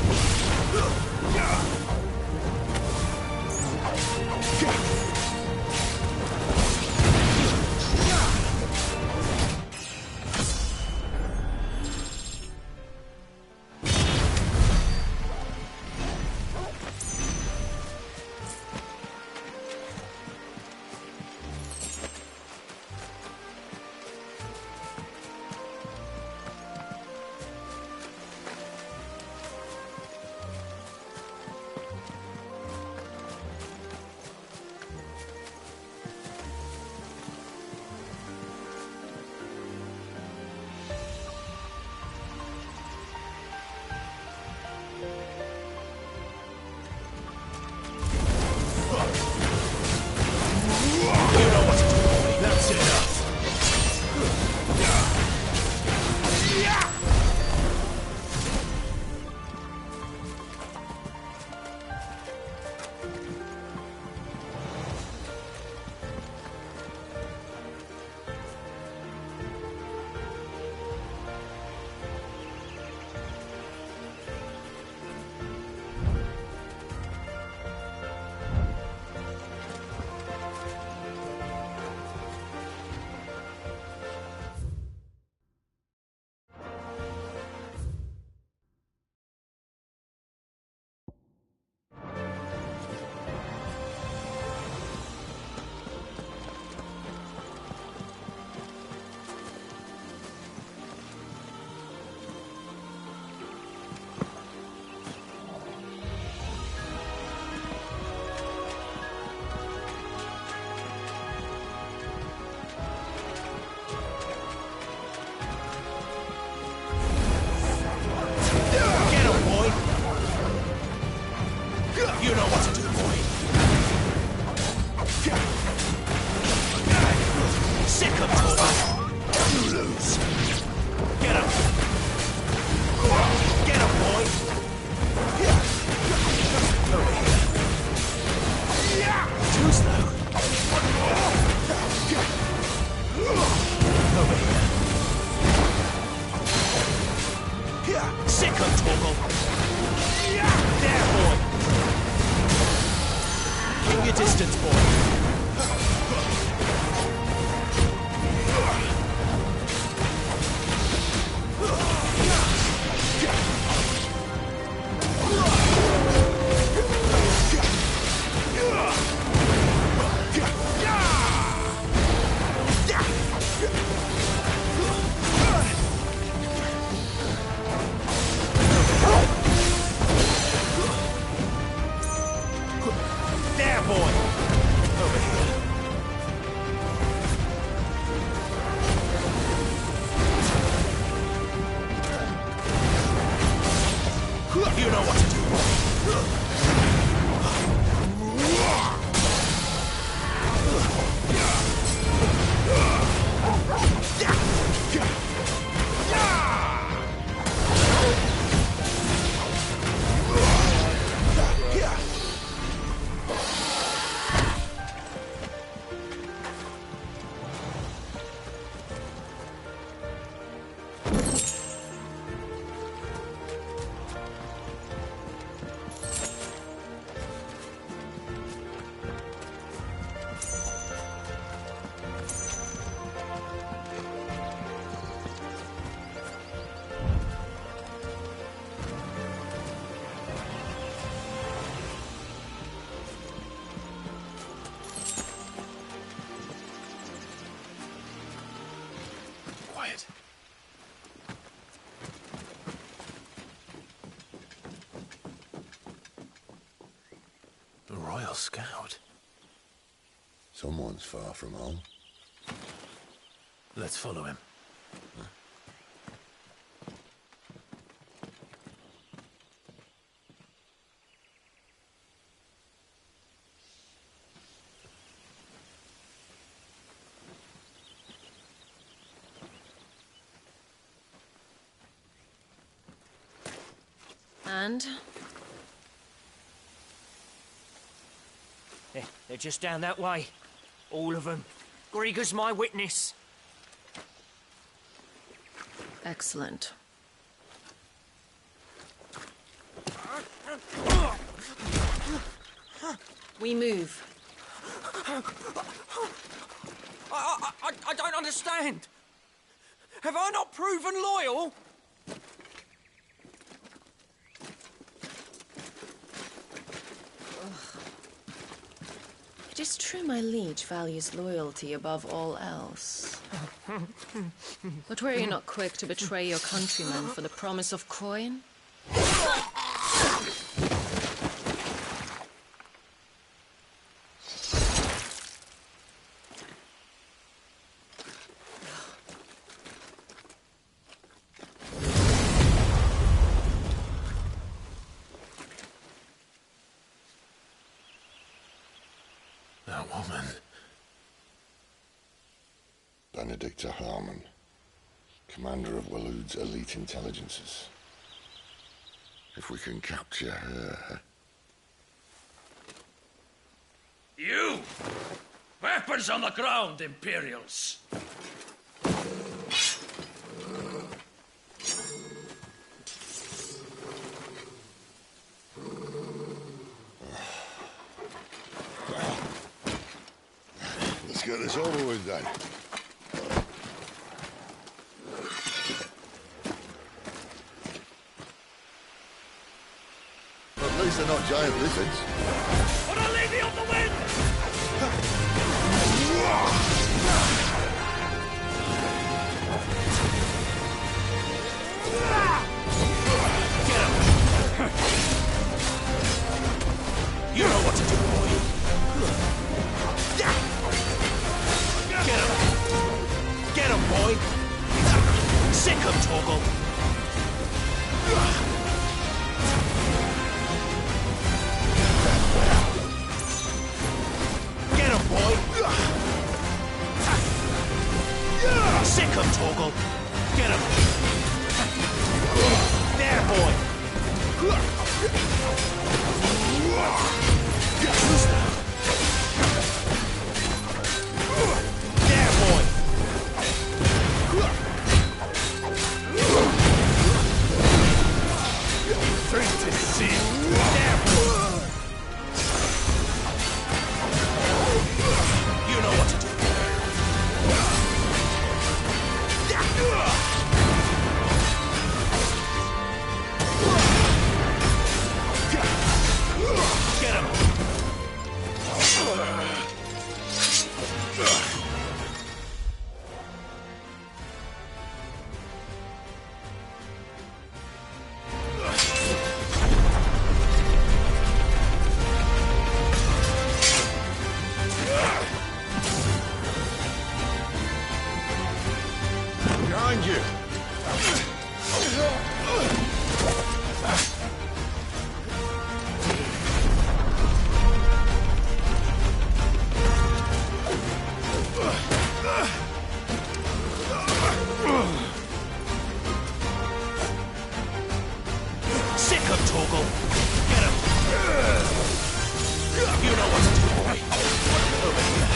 You know what to do. Quiet. The Royal Scout. Someone's far from home. Let's follow him. And? They're just down that way. All of them. Grieger's my witness. Excellent. We move. I don't understand. Have I not proven loyal? It is true my liege values loyalty above all else. But were you not quick to betray your countrymen for the promise of coin? That woman. Benedicta Harmon, commander of Waloed's elite intelligences. If we can capture her... You! Weapons on the ground, Imperials! Let's get this over with then. At least they're not giant lizards. Put a lady on the wind! Get him! You know what to do, boy. Get him! Get him, boy! Sick him, Torgal! Get him, boy! Sick him, Torgal! Get him! There, boy! Who's that? There, boy! Drink to sin! There, boy! You know what to do. Get him! Torgal. Get him. You know what to do, boy. Over here.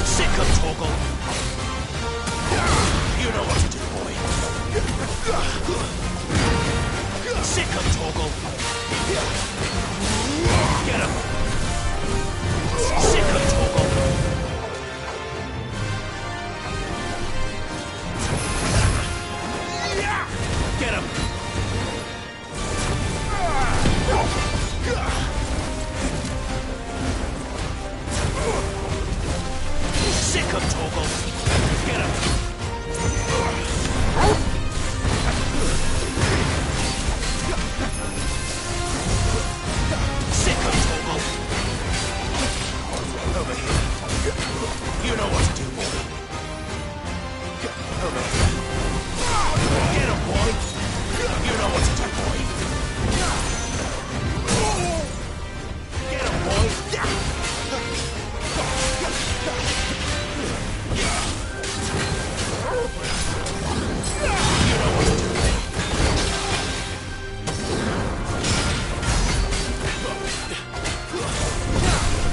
Sick of Torgal. You know what to do, boy. Sick of Torgal. Get him. Sick of Torgal. Get him. Sick of Torgal. Get him. Sick of Torgal. Over here. You know what to do, boy. Over here. Get him, boy. You know what to do, boy. Get him, boy. You know what to do, boy.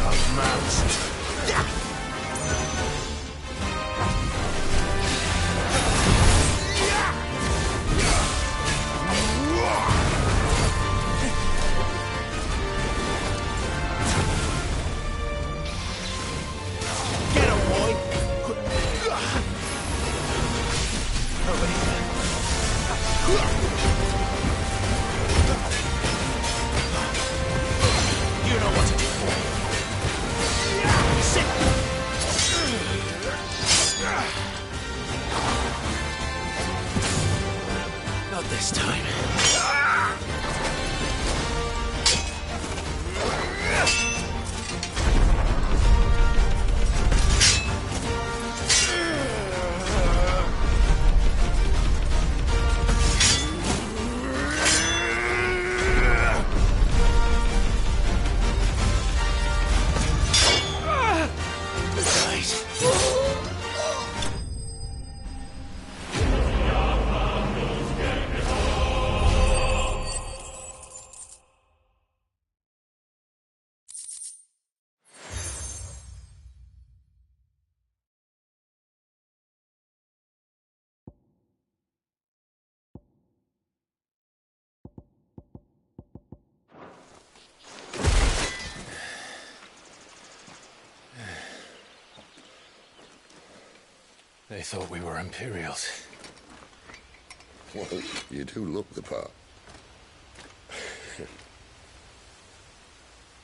A mouse. Get him, boy. Over here. You know what to do, boy. Sit. Not this time. They thought we were Imperials. Well, you do look the part.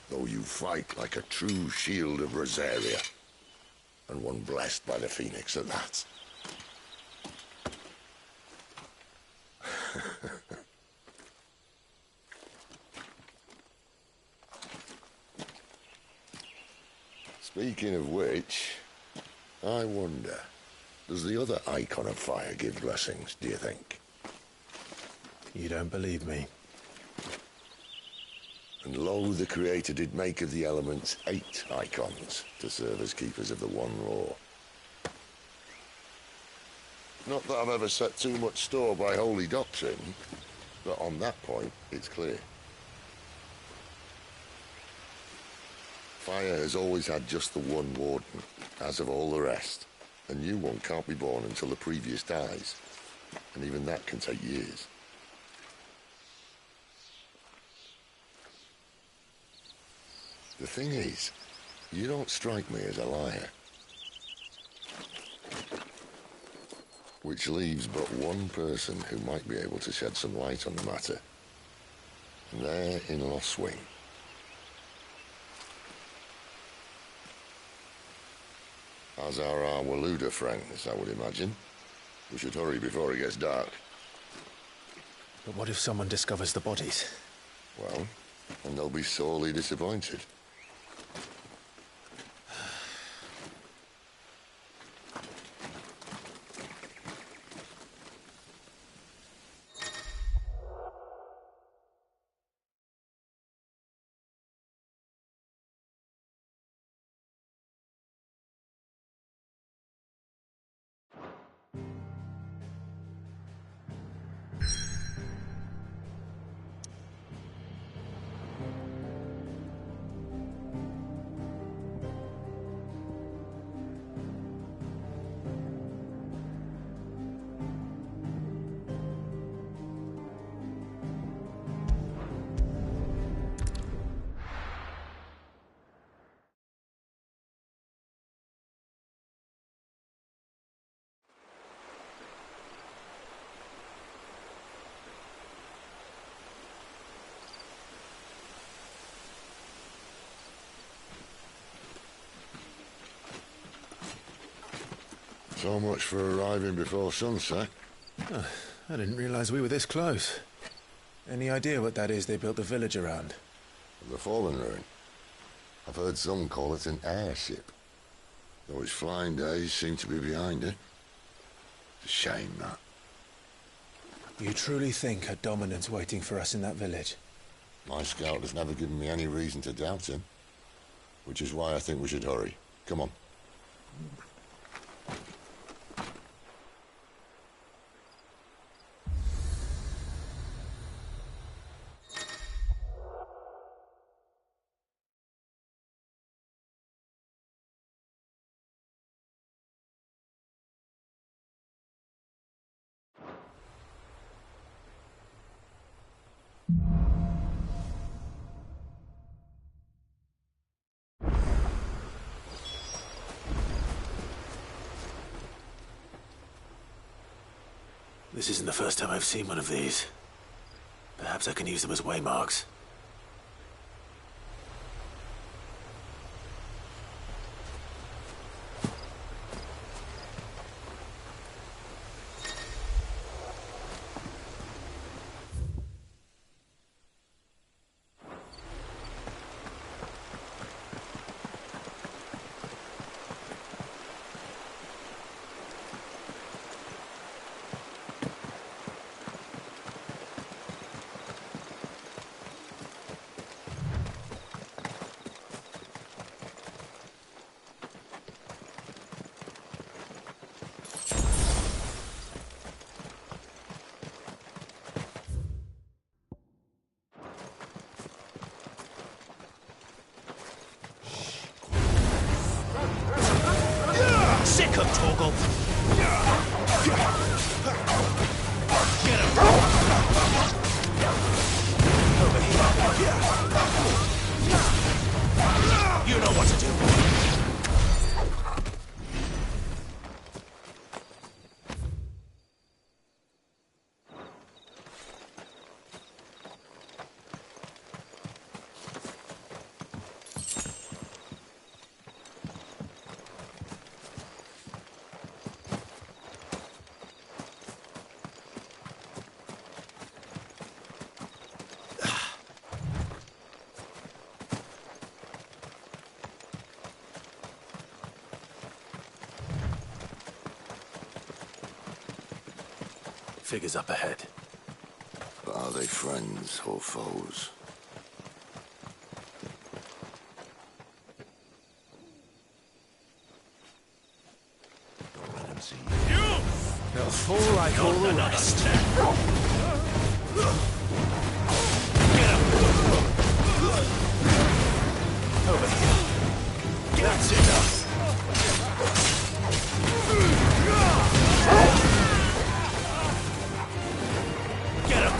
Though you fight like a true shield of Rosaria. And one blessed by the Phoenix at that. Speaking of which, I wonder, does the other icon of fire give blessings, do you think? You don't believe me? And lo, the Creator did make of the elements 8 icons to serve as keepers of the one law. Not that I've ever set too much store by holy doctrine, but on that point, it's clear. Fire has always had just the one warden, as of all the rest. A new one can't be born until the previous dies, and even that can take years. The thing is, you don't strike me as a liar. Which leaves but one person who might be able to shed some light on the matter. And they're in Lost Wing. As are our Waluda friends, I would imagine. We should hurry before it gets dark. But what if someone discovers the bodies? Well, and they'll be sorely disappointed. So much for arriving before sunset. I didn't realize we were this close. Any idea what that is they built the village around? The fallen ruin. I've heard some call it an airship. Though its flying days seem to be behind it. It's a shame, that. You truly think a dominant's waiting for us in that village? My scout has never given me any reason to doubt him. Which is why I think we should hurry. Come on. This isn't the first time I've seen one of these. Perhaps I can use them as waymarks. Sick of Torgal! Get him! Over here. You know what to do. Figures up ahead. But are they friends or foes? Don't let them see you. They'll fall like all the rest. Get him! Over here. That's enough. Get him!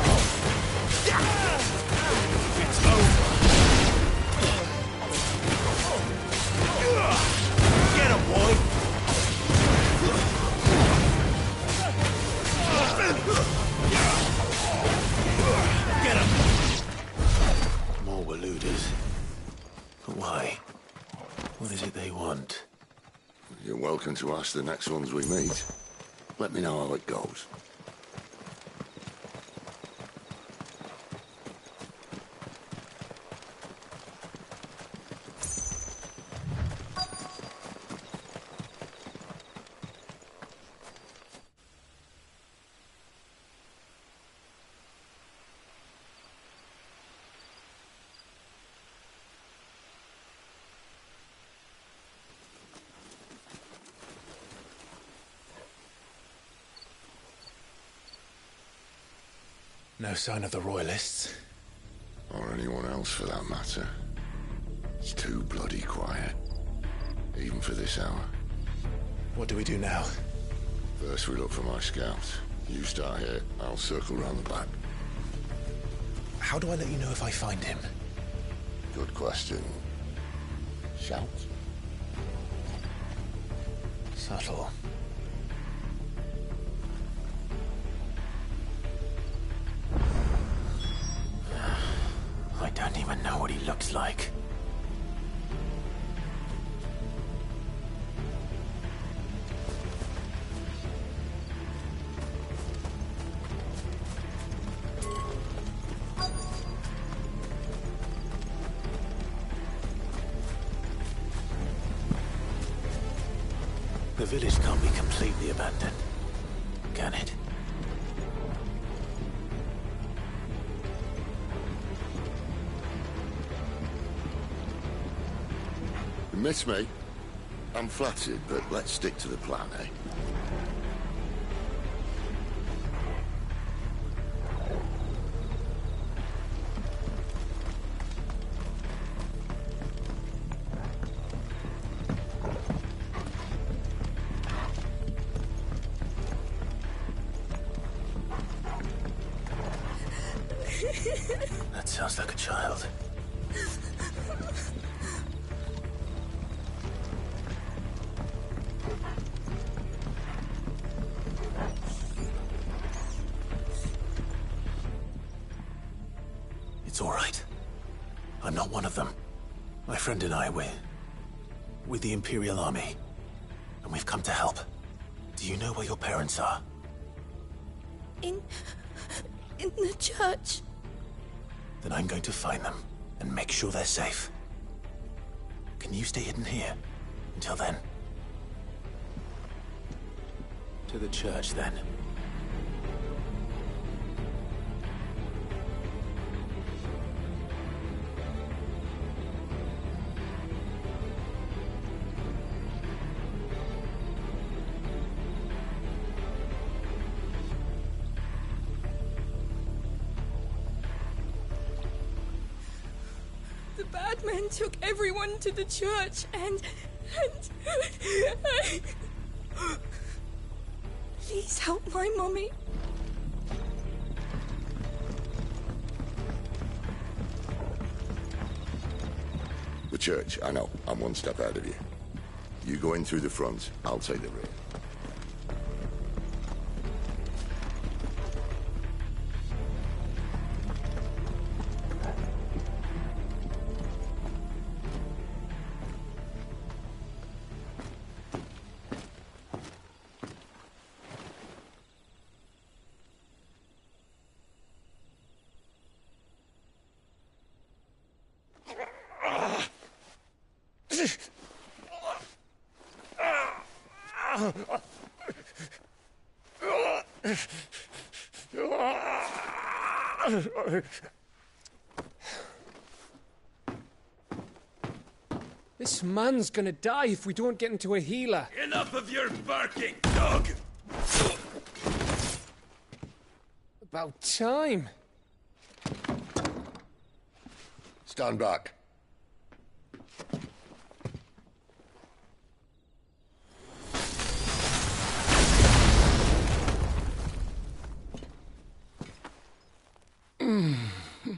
It's over. Get him, boy! Get him! More Waluders. But why? What is it they want? You're welcome to ask the next ones we meet. Let me know how it goes. No sign of the Royalists. Or anyone else for that matter. It's too bloody quiet. Even for this hour. What do we do now? First we look for my scouts. You start here, I'll circle round the back. How do I let you know if I find him? Good question. Shout? Subtle. I don't even know what he looks like. The village can't be completely abandoned, can it? You miss me? I'm flattered, but let's stick to the plan, eh? That sounds like a child. It's all right. I'm not one of them. My friend and I, we're with the Imperial Army, and we've come to help. Do you know where your parents are? In the church. Then I'm going to find them and make sure they're safe. Can you stay hidden here until then? To the church, then. The bad men took everyone to the church and I... Please help my mommy. The church, I know. I'm one step ahead of you. You go in through the front, I'll take the rear. This man's gonna die if we don't get into a healer. Enough of your barking, dog! About time. Stand back.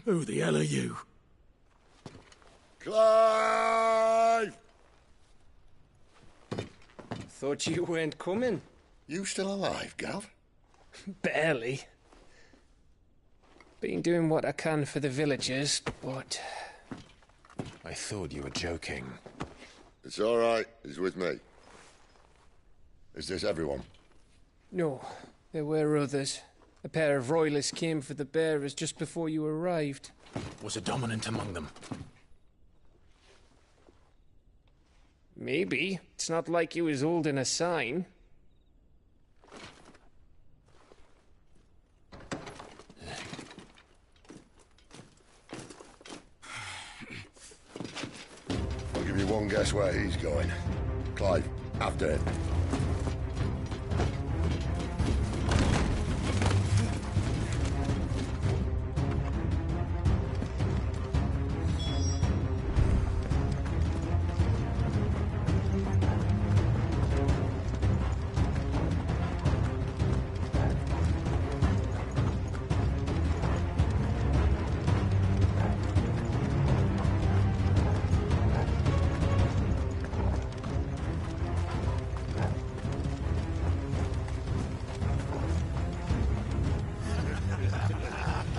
Who the hell are you? Clive! Thought you weren't coming. You still alive, Gav? Barely. Been doing what I can for the villagers, but... I thought you were joking. It's all right. He's with me. Is this everyone? No, there were others. A pair of royalists came for the bearers just before you arrived. Was a dominant among them? Maybe. It's not like he was holding a sign. I'll give you one guess where he's going. Clive, after him.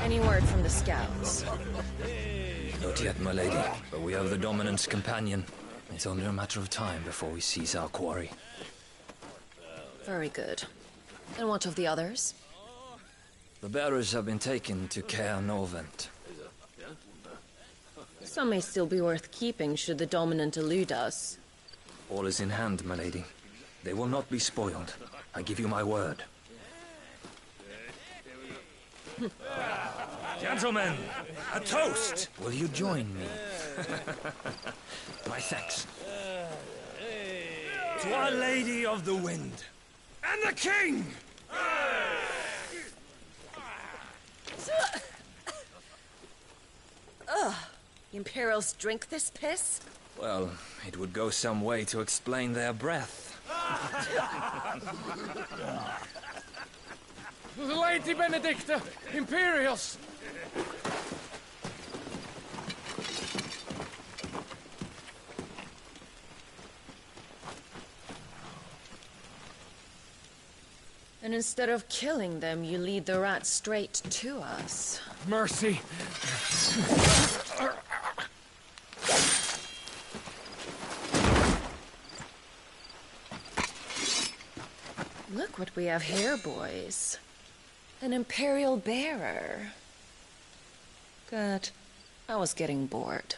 Any word from the scouts? Not yet, my lady, but we have the Dominant's companion. It's only a matter of time before we seize our quarry. Very good. And what of the others? The bearers have been taken to Caer Norvent. Some may still be worth keeping should the Dominant elude us. All is in hand, my lady. They will not be spoiled. I give you my word. Gentlemen, a toast! Will you join me? My thanks. To Our Lady of the Wind. And the King! Ugh. The Imperials drink this piss? Well, it would go some way to explain their breath. Lady Benedicta! Imperials! And instead of killing them, you lead the rats straight to us. Mercy! Look what we have here, boys. An Imperial bearer. Good. I was getting bored.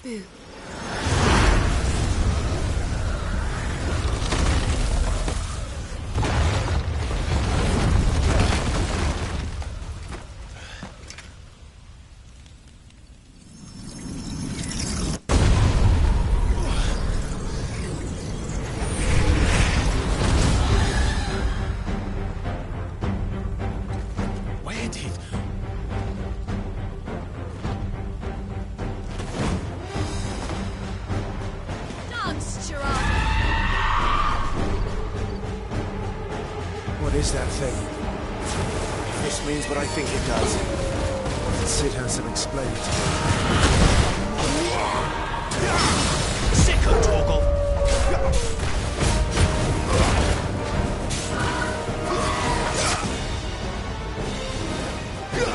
Boo. What is that thing? If this means what I think it does, Sid has to explain it. Sicko, Torgal!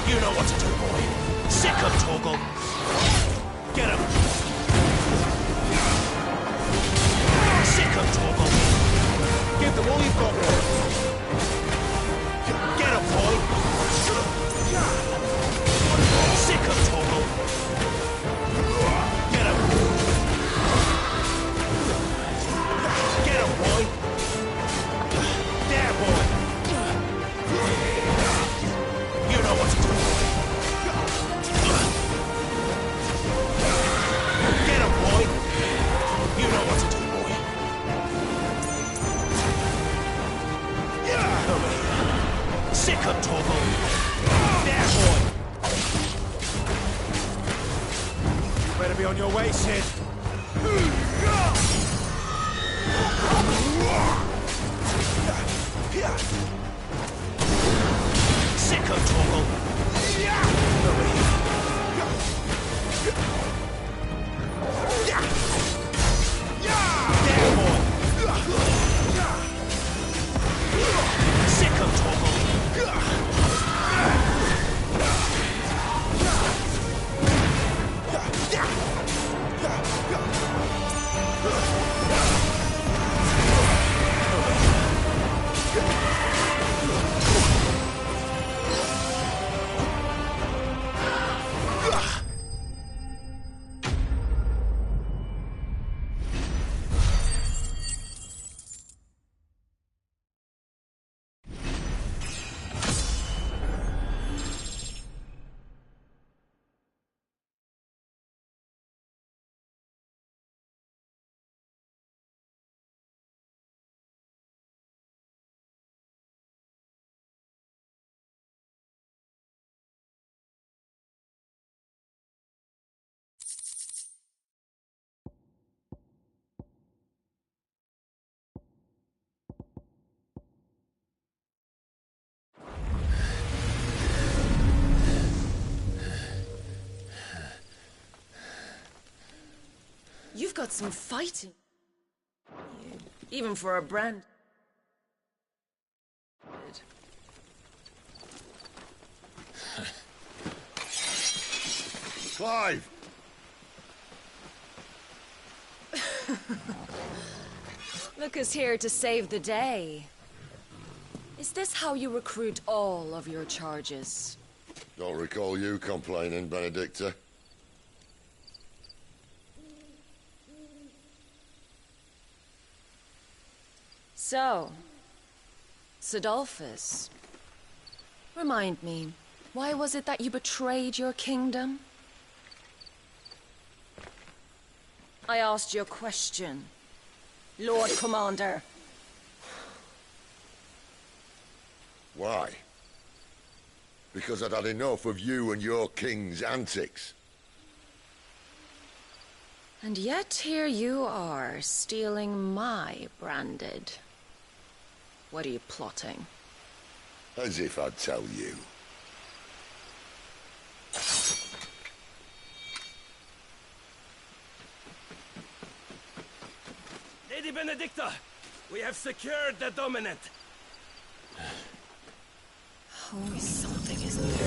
You know what to do, boy. Sicko, Torgal! Get him! Sicko, Torgal! Give them all you've got, boy! Get him, boy! Sicko, Torgal! Get him! Get him, boy! There, boy! You know what to do, boy! Get him, boy! You know what to do, boy! Over here! Sicko, Torgal! There, boy! You better be on your way, Sid. Sicko, Torgal! Over here! There, boy! Sicko, Torgal! You've got some fighting. Even for a brand. Clive! Look who's here to save the day. Is this how you recruit all of your charges? Don't recall you complaining, Benedicta. So, Sidolphus, remind me, why was it that you betrayed your kingdom? I asked you a question, Lord Commander. Why? Because I'd had enough of you and your king's antics. And yet here you are, stealing my branded. What are you plotting? As if I'd tell you. Lady Benedicta, we have secured the dominant. Always something, isn't there?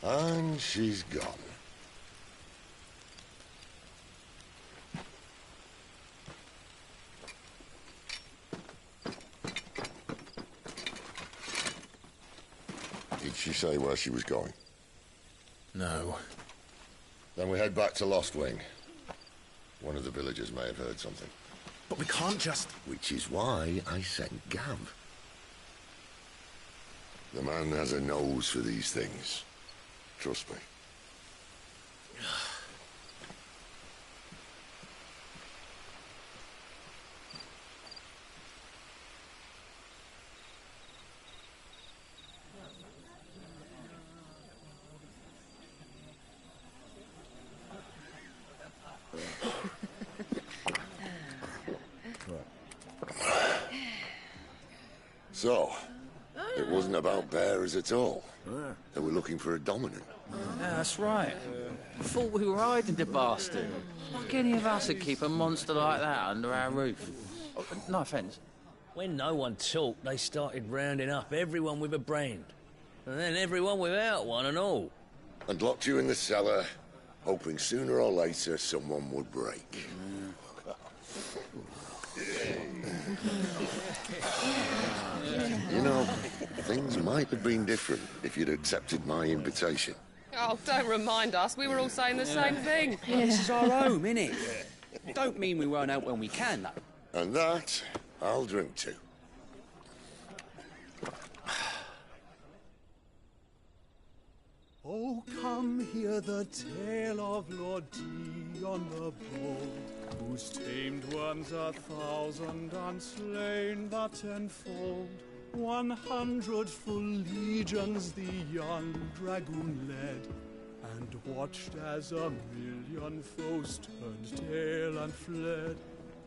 And she's gone. Did she say where she was going? No. Then we head back to Lost Wing. One of the villagers may have heard something. But we can't just... Which is why I sent Gav. The man has a nose for these things. Trust me. So, it wasn't about bearers at all. They were looking for a dominant. Yeah, that's right. Thought we were hiding the bastard. Like any of us would keep a monster like that under our roof. No offence. When no one talked, they started rounding up everyone with a brand. And then everyone without one and all. And locked you in the cellar, hoping sooner or later someone would break. You know, things might have been different if you'd accepted my invitation. Oh, don't remind us. We were all saying the same thing. This is our home, innit? Don't mean we won't out when we can, though. And that, I'll drink to. Oh, come hear the tale of Lord Dion the Bold, who's tamed worms 1,000 and slain the 10-fold. 100 full legions the young dragoon led, and watched as 1,000,000 foes turned tail and fled.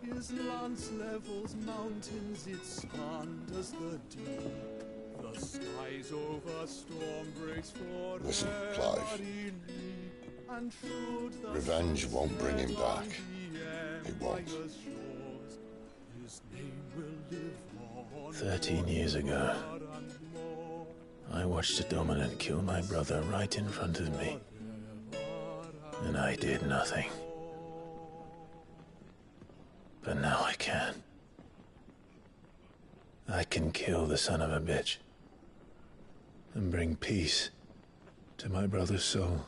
His lance levels mountains, it spanders the deep. The skies over storm breaks for Listen, Clive. Revenge won't bring him back. It won't. 13 years ago, I watched a dominant kill my brother right in front of me. And I did nothing. But now I can. I can kill the son of a bitch. And bring peace to my brother's soul.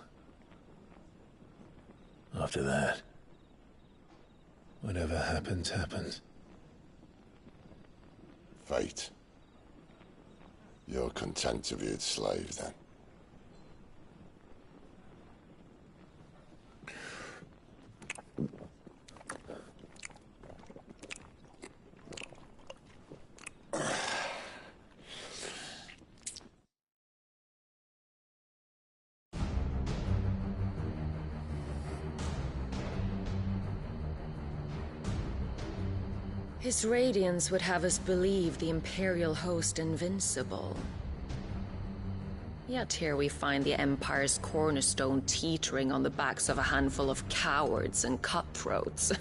After that, whatever happens, happens. Fate. You're content to be its slave, then? His radiance would have us believe the Imperial host invincible. Yet here we find the Empire's cornerstone teetering on the backs of a handful of cowards and cutthroats.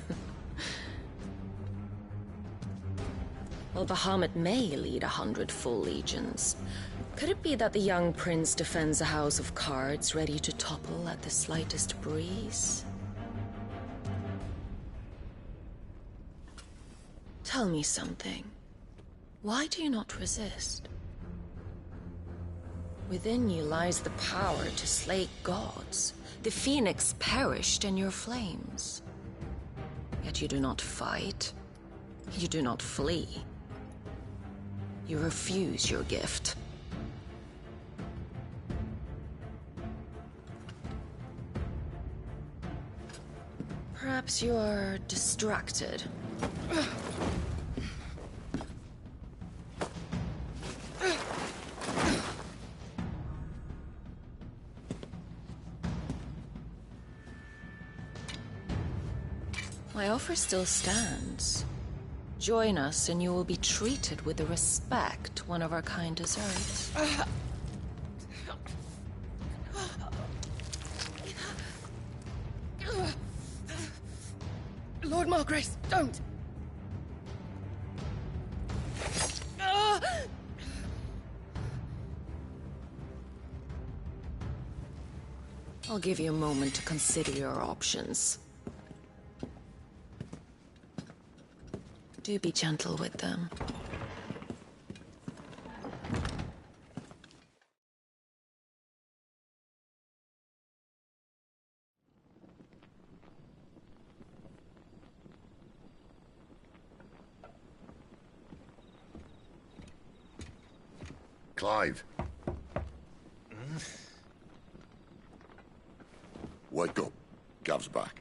Well, Bahamut may lead 100 full legions. Could it be that the young prince defends a house of cards ready to topple at the slightest breeze? Tell me something. Why do you not resist? Within you lies the power to slay gods. The phoenix perished in your flames. Yet you do not fight. You do not flee. You refuse your gift. Perhaps you are distracted. My offer still stands. Join us and you will be treated with the respect one of our kind deserves. Lord Margrace, don't! I'll give you a moment to consider your options. Do be gentle with them. Clive. Wake up. Gav's back.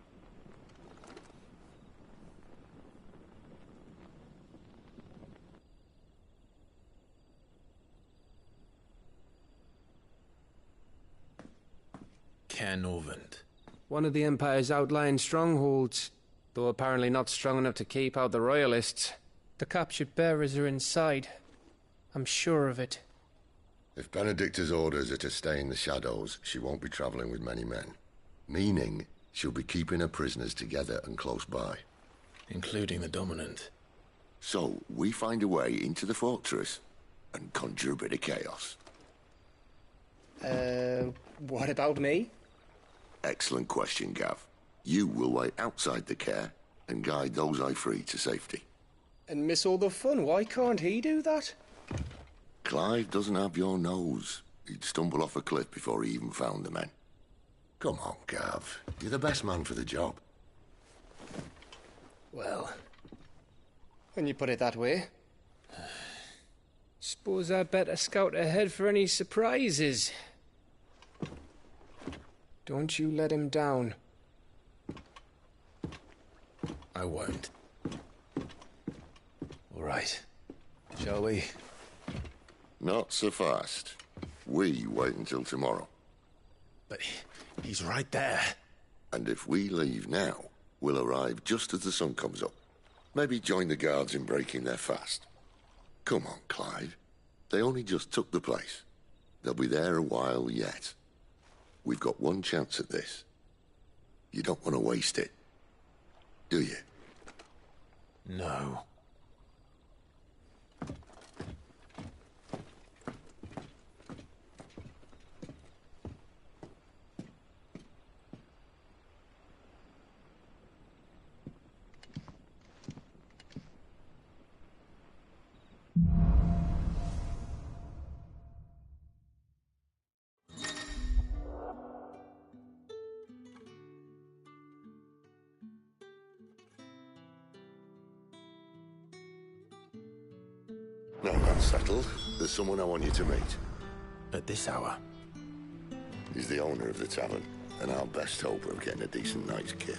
Canovant. One of the Empire's outlying strongholds, though apparently not strong enough to keep out the Royalists. The captured bearers are inside. I'm sure of it. If Benedicta's orders are to stay in the shadows, she won't be travelling with many men. Meaning, she'll be keeping her prisoners together and close by. Including the Dominant. So, we find a way into the fortress and conjure a bit of chaos. What about me? Excellent question, Gav. You will wait outside the care and guide those I free to safety. And miss all the fun. Why can't he do that? Clive doesn't have your nose. He'd stumble off a cliff before he even found the men. Come on, Gav. You're the best man for the job. Well, when you put it that way. Suppose I'd better scout ahead for any surprises. Don't you let him down. I won't. All right. Shall we? Not so fast. We wait until tomorrow. But he's right there. And if we leave now, we'll arrive just as the sun comes up. Maybe join the guards in breaking their fast. Come on, Clive. They only just took the place. They'll be there a while yet. We've got one chance at this. You don't want to waste it, do you? No. Now that's settled. There's someone I want you to meet. At this hour? He's the owner of the tavern, and our best hope of getting a decent night's kip.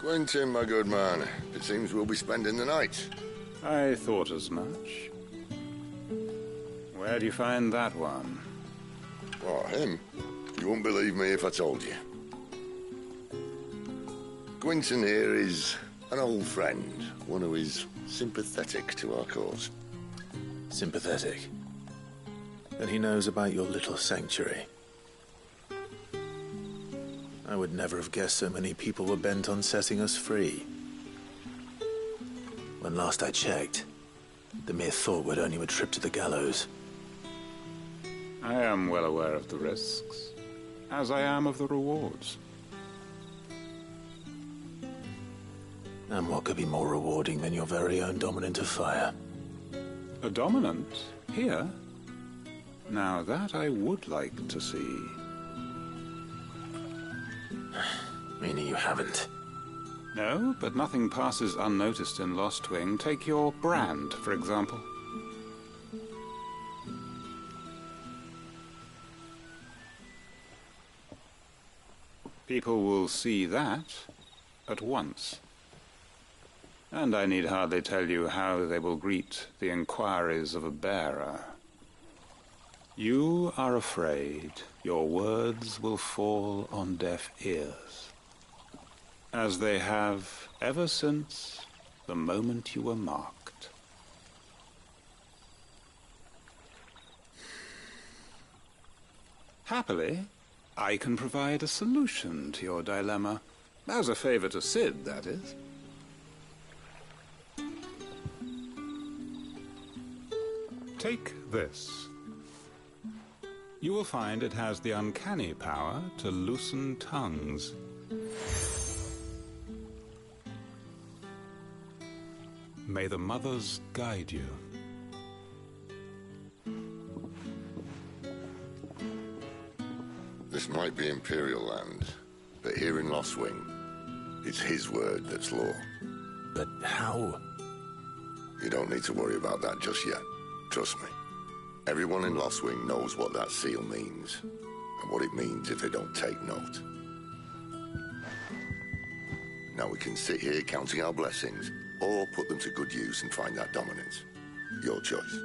Quentin, my good man. It seems we'll be spending the night. I thought as much. Where do you find that one? Oh, him? You wouldn't believe me if I told you. Quentin here is an old friend, one who is sympathetic to our cause. Sympathetic? And he knows about your little sanctuary. I would never have guessed so many people were bent on setting us free. When last I checked, the mere thought would earn you a trip to the gallows. I am well aware of the risks, as I am of the rewards. And what could be more rewarding than your very own dominant of fire? A dominant? Here? Now that I would like to see. Meaning you haven't? No, but nothing passes unnoticed in Lost Wing. Take your brand, for example. People will see that at once. And I need hardly tell you how they will greet the inquiries of a bearer. You are afraid your words will fall on deaf ears, as they have ever since the moment you were marked. Happily, I can provide a solution to your dilemma. As a favor to Sid, that is. Take this. You will find it has the uncanny power to loosen tongues. May the mothers guide you. This might be Imperial land, but here in Lost Wing, it's his word that's law. But how? You don't need to worry about that just yet. Trust me. Everyone in Lost Wing knows what that seal means, and what it means if they don't take note. Now we can sit here counting our blessings, or put them to good use and find that dominance. Your choice.